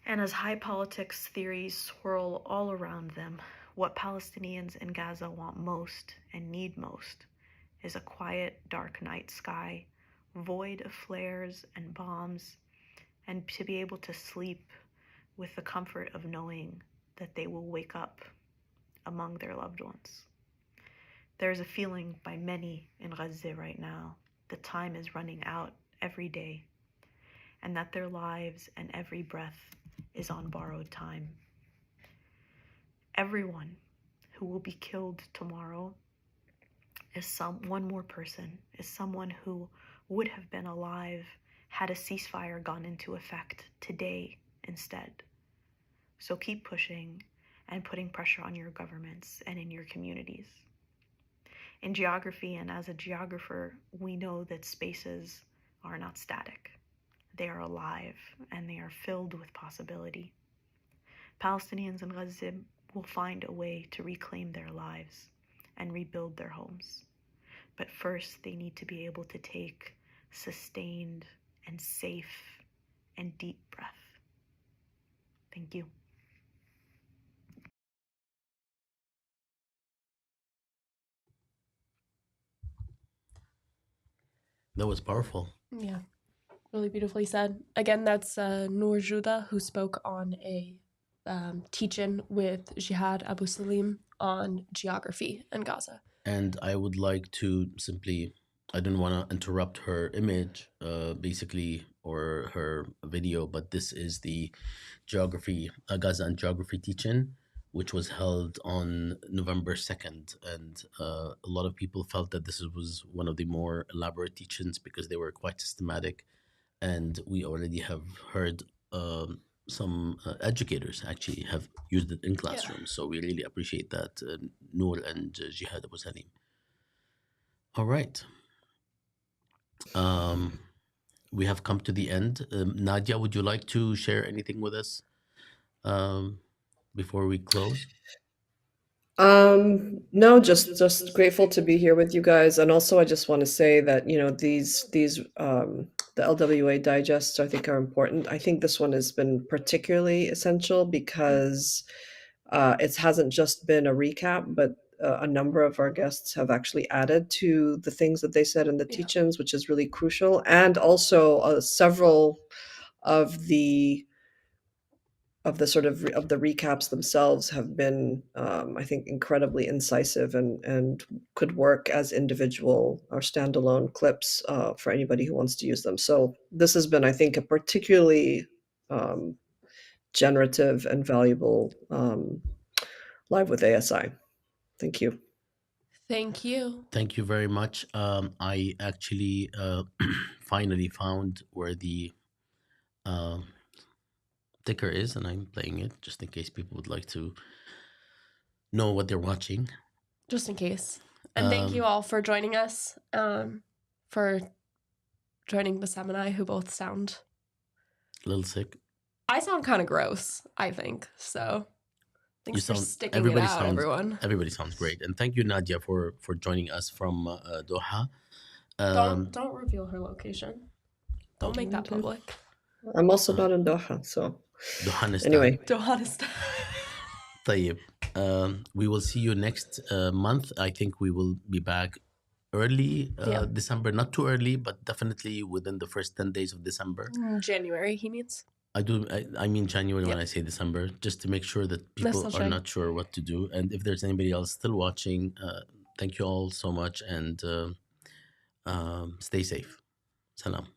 And as high politics theories swirl all around them, what Palestinians in Gaza want most and need most is a quiet, dark night sky, void of flares and bombs, and to be able to sleep with the comfort of knowing that they will wake up among their loved ones. There is a feeling by many in Gaza right now that time is running out every day, and that their lives and every breath is on borrowed time. Everyone who will be killed tomorrow is one more person, is someone who would have been alive had a ceasefire gone into effect today instead. So keep pushing and putting pressure on your governments and in your communities. In geography, and as a geographer, we know that spaces are not static. They are alive and they are filled with possibility. Palestinians in Gaza will find a way to reclaim their lives and rebuild their homes. But first, they need to be able to take sustained and safe and deep breath. Thank you. That was powerful. Yeah, really beautifully said. Again, that's Noor Juda, who spoke on a teach-in with Jihad Abu Salim on geography in Gaza. And I would like to simply, I don't want to interrupt her image, basically, or her video, but this is the geography, Gaza and geography teach-in, which was held on November 2nd. And a lot of people felt that this was one of the more elaborate teach-ins because they were quite systematic. And we already have heard some educators actually have used it in classrooms. So we really appreciate that, Noor and Jihad Abu Salim. All right. We have come to the end. Nadia, would you like to share anything with us before we close? No, just grateful to be here with you guys, and also I just want to say that these the LWA digests I think are important. I think this one has been particularly essential because it hasn't just been a recap, but a number of our guests have actually added to the things that they said in the teach-ins, which is really crucial, and also several of the recaps themselves have been, I think, incredibly incisive and could work as individual or standalone clips for anybody who wants to use them. So this has been, I think, a particularly generative and valuable Live with ASI. Thank you. Thank you. Thank you very much. I actually finally found where the ticker is, and I'm playing it just in case people would like to know what they're watching. Just in case. And thank you all for joining us, for joining Bassem and I, who both sound a little sick. I sound kind of gross, I think. So Thanks for sticking it out, everyone. Everybody sounds great, and thank you, Nadia, for joining us from Doha. Don't reveal her location. Don't make that public. I'm also not in Doha, so Dohanistan. anyway. Dohanistan. طيب. We will see you next month. I think we will be back early December, not too early, but definitely within the first 10 days of December. January, he means. I mean January when I say December, just to make sure that people are not sure what to do. And if there's anybody else still watching, thank you all so much, and stay safe. Salam.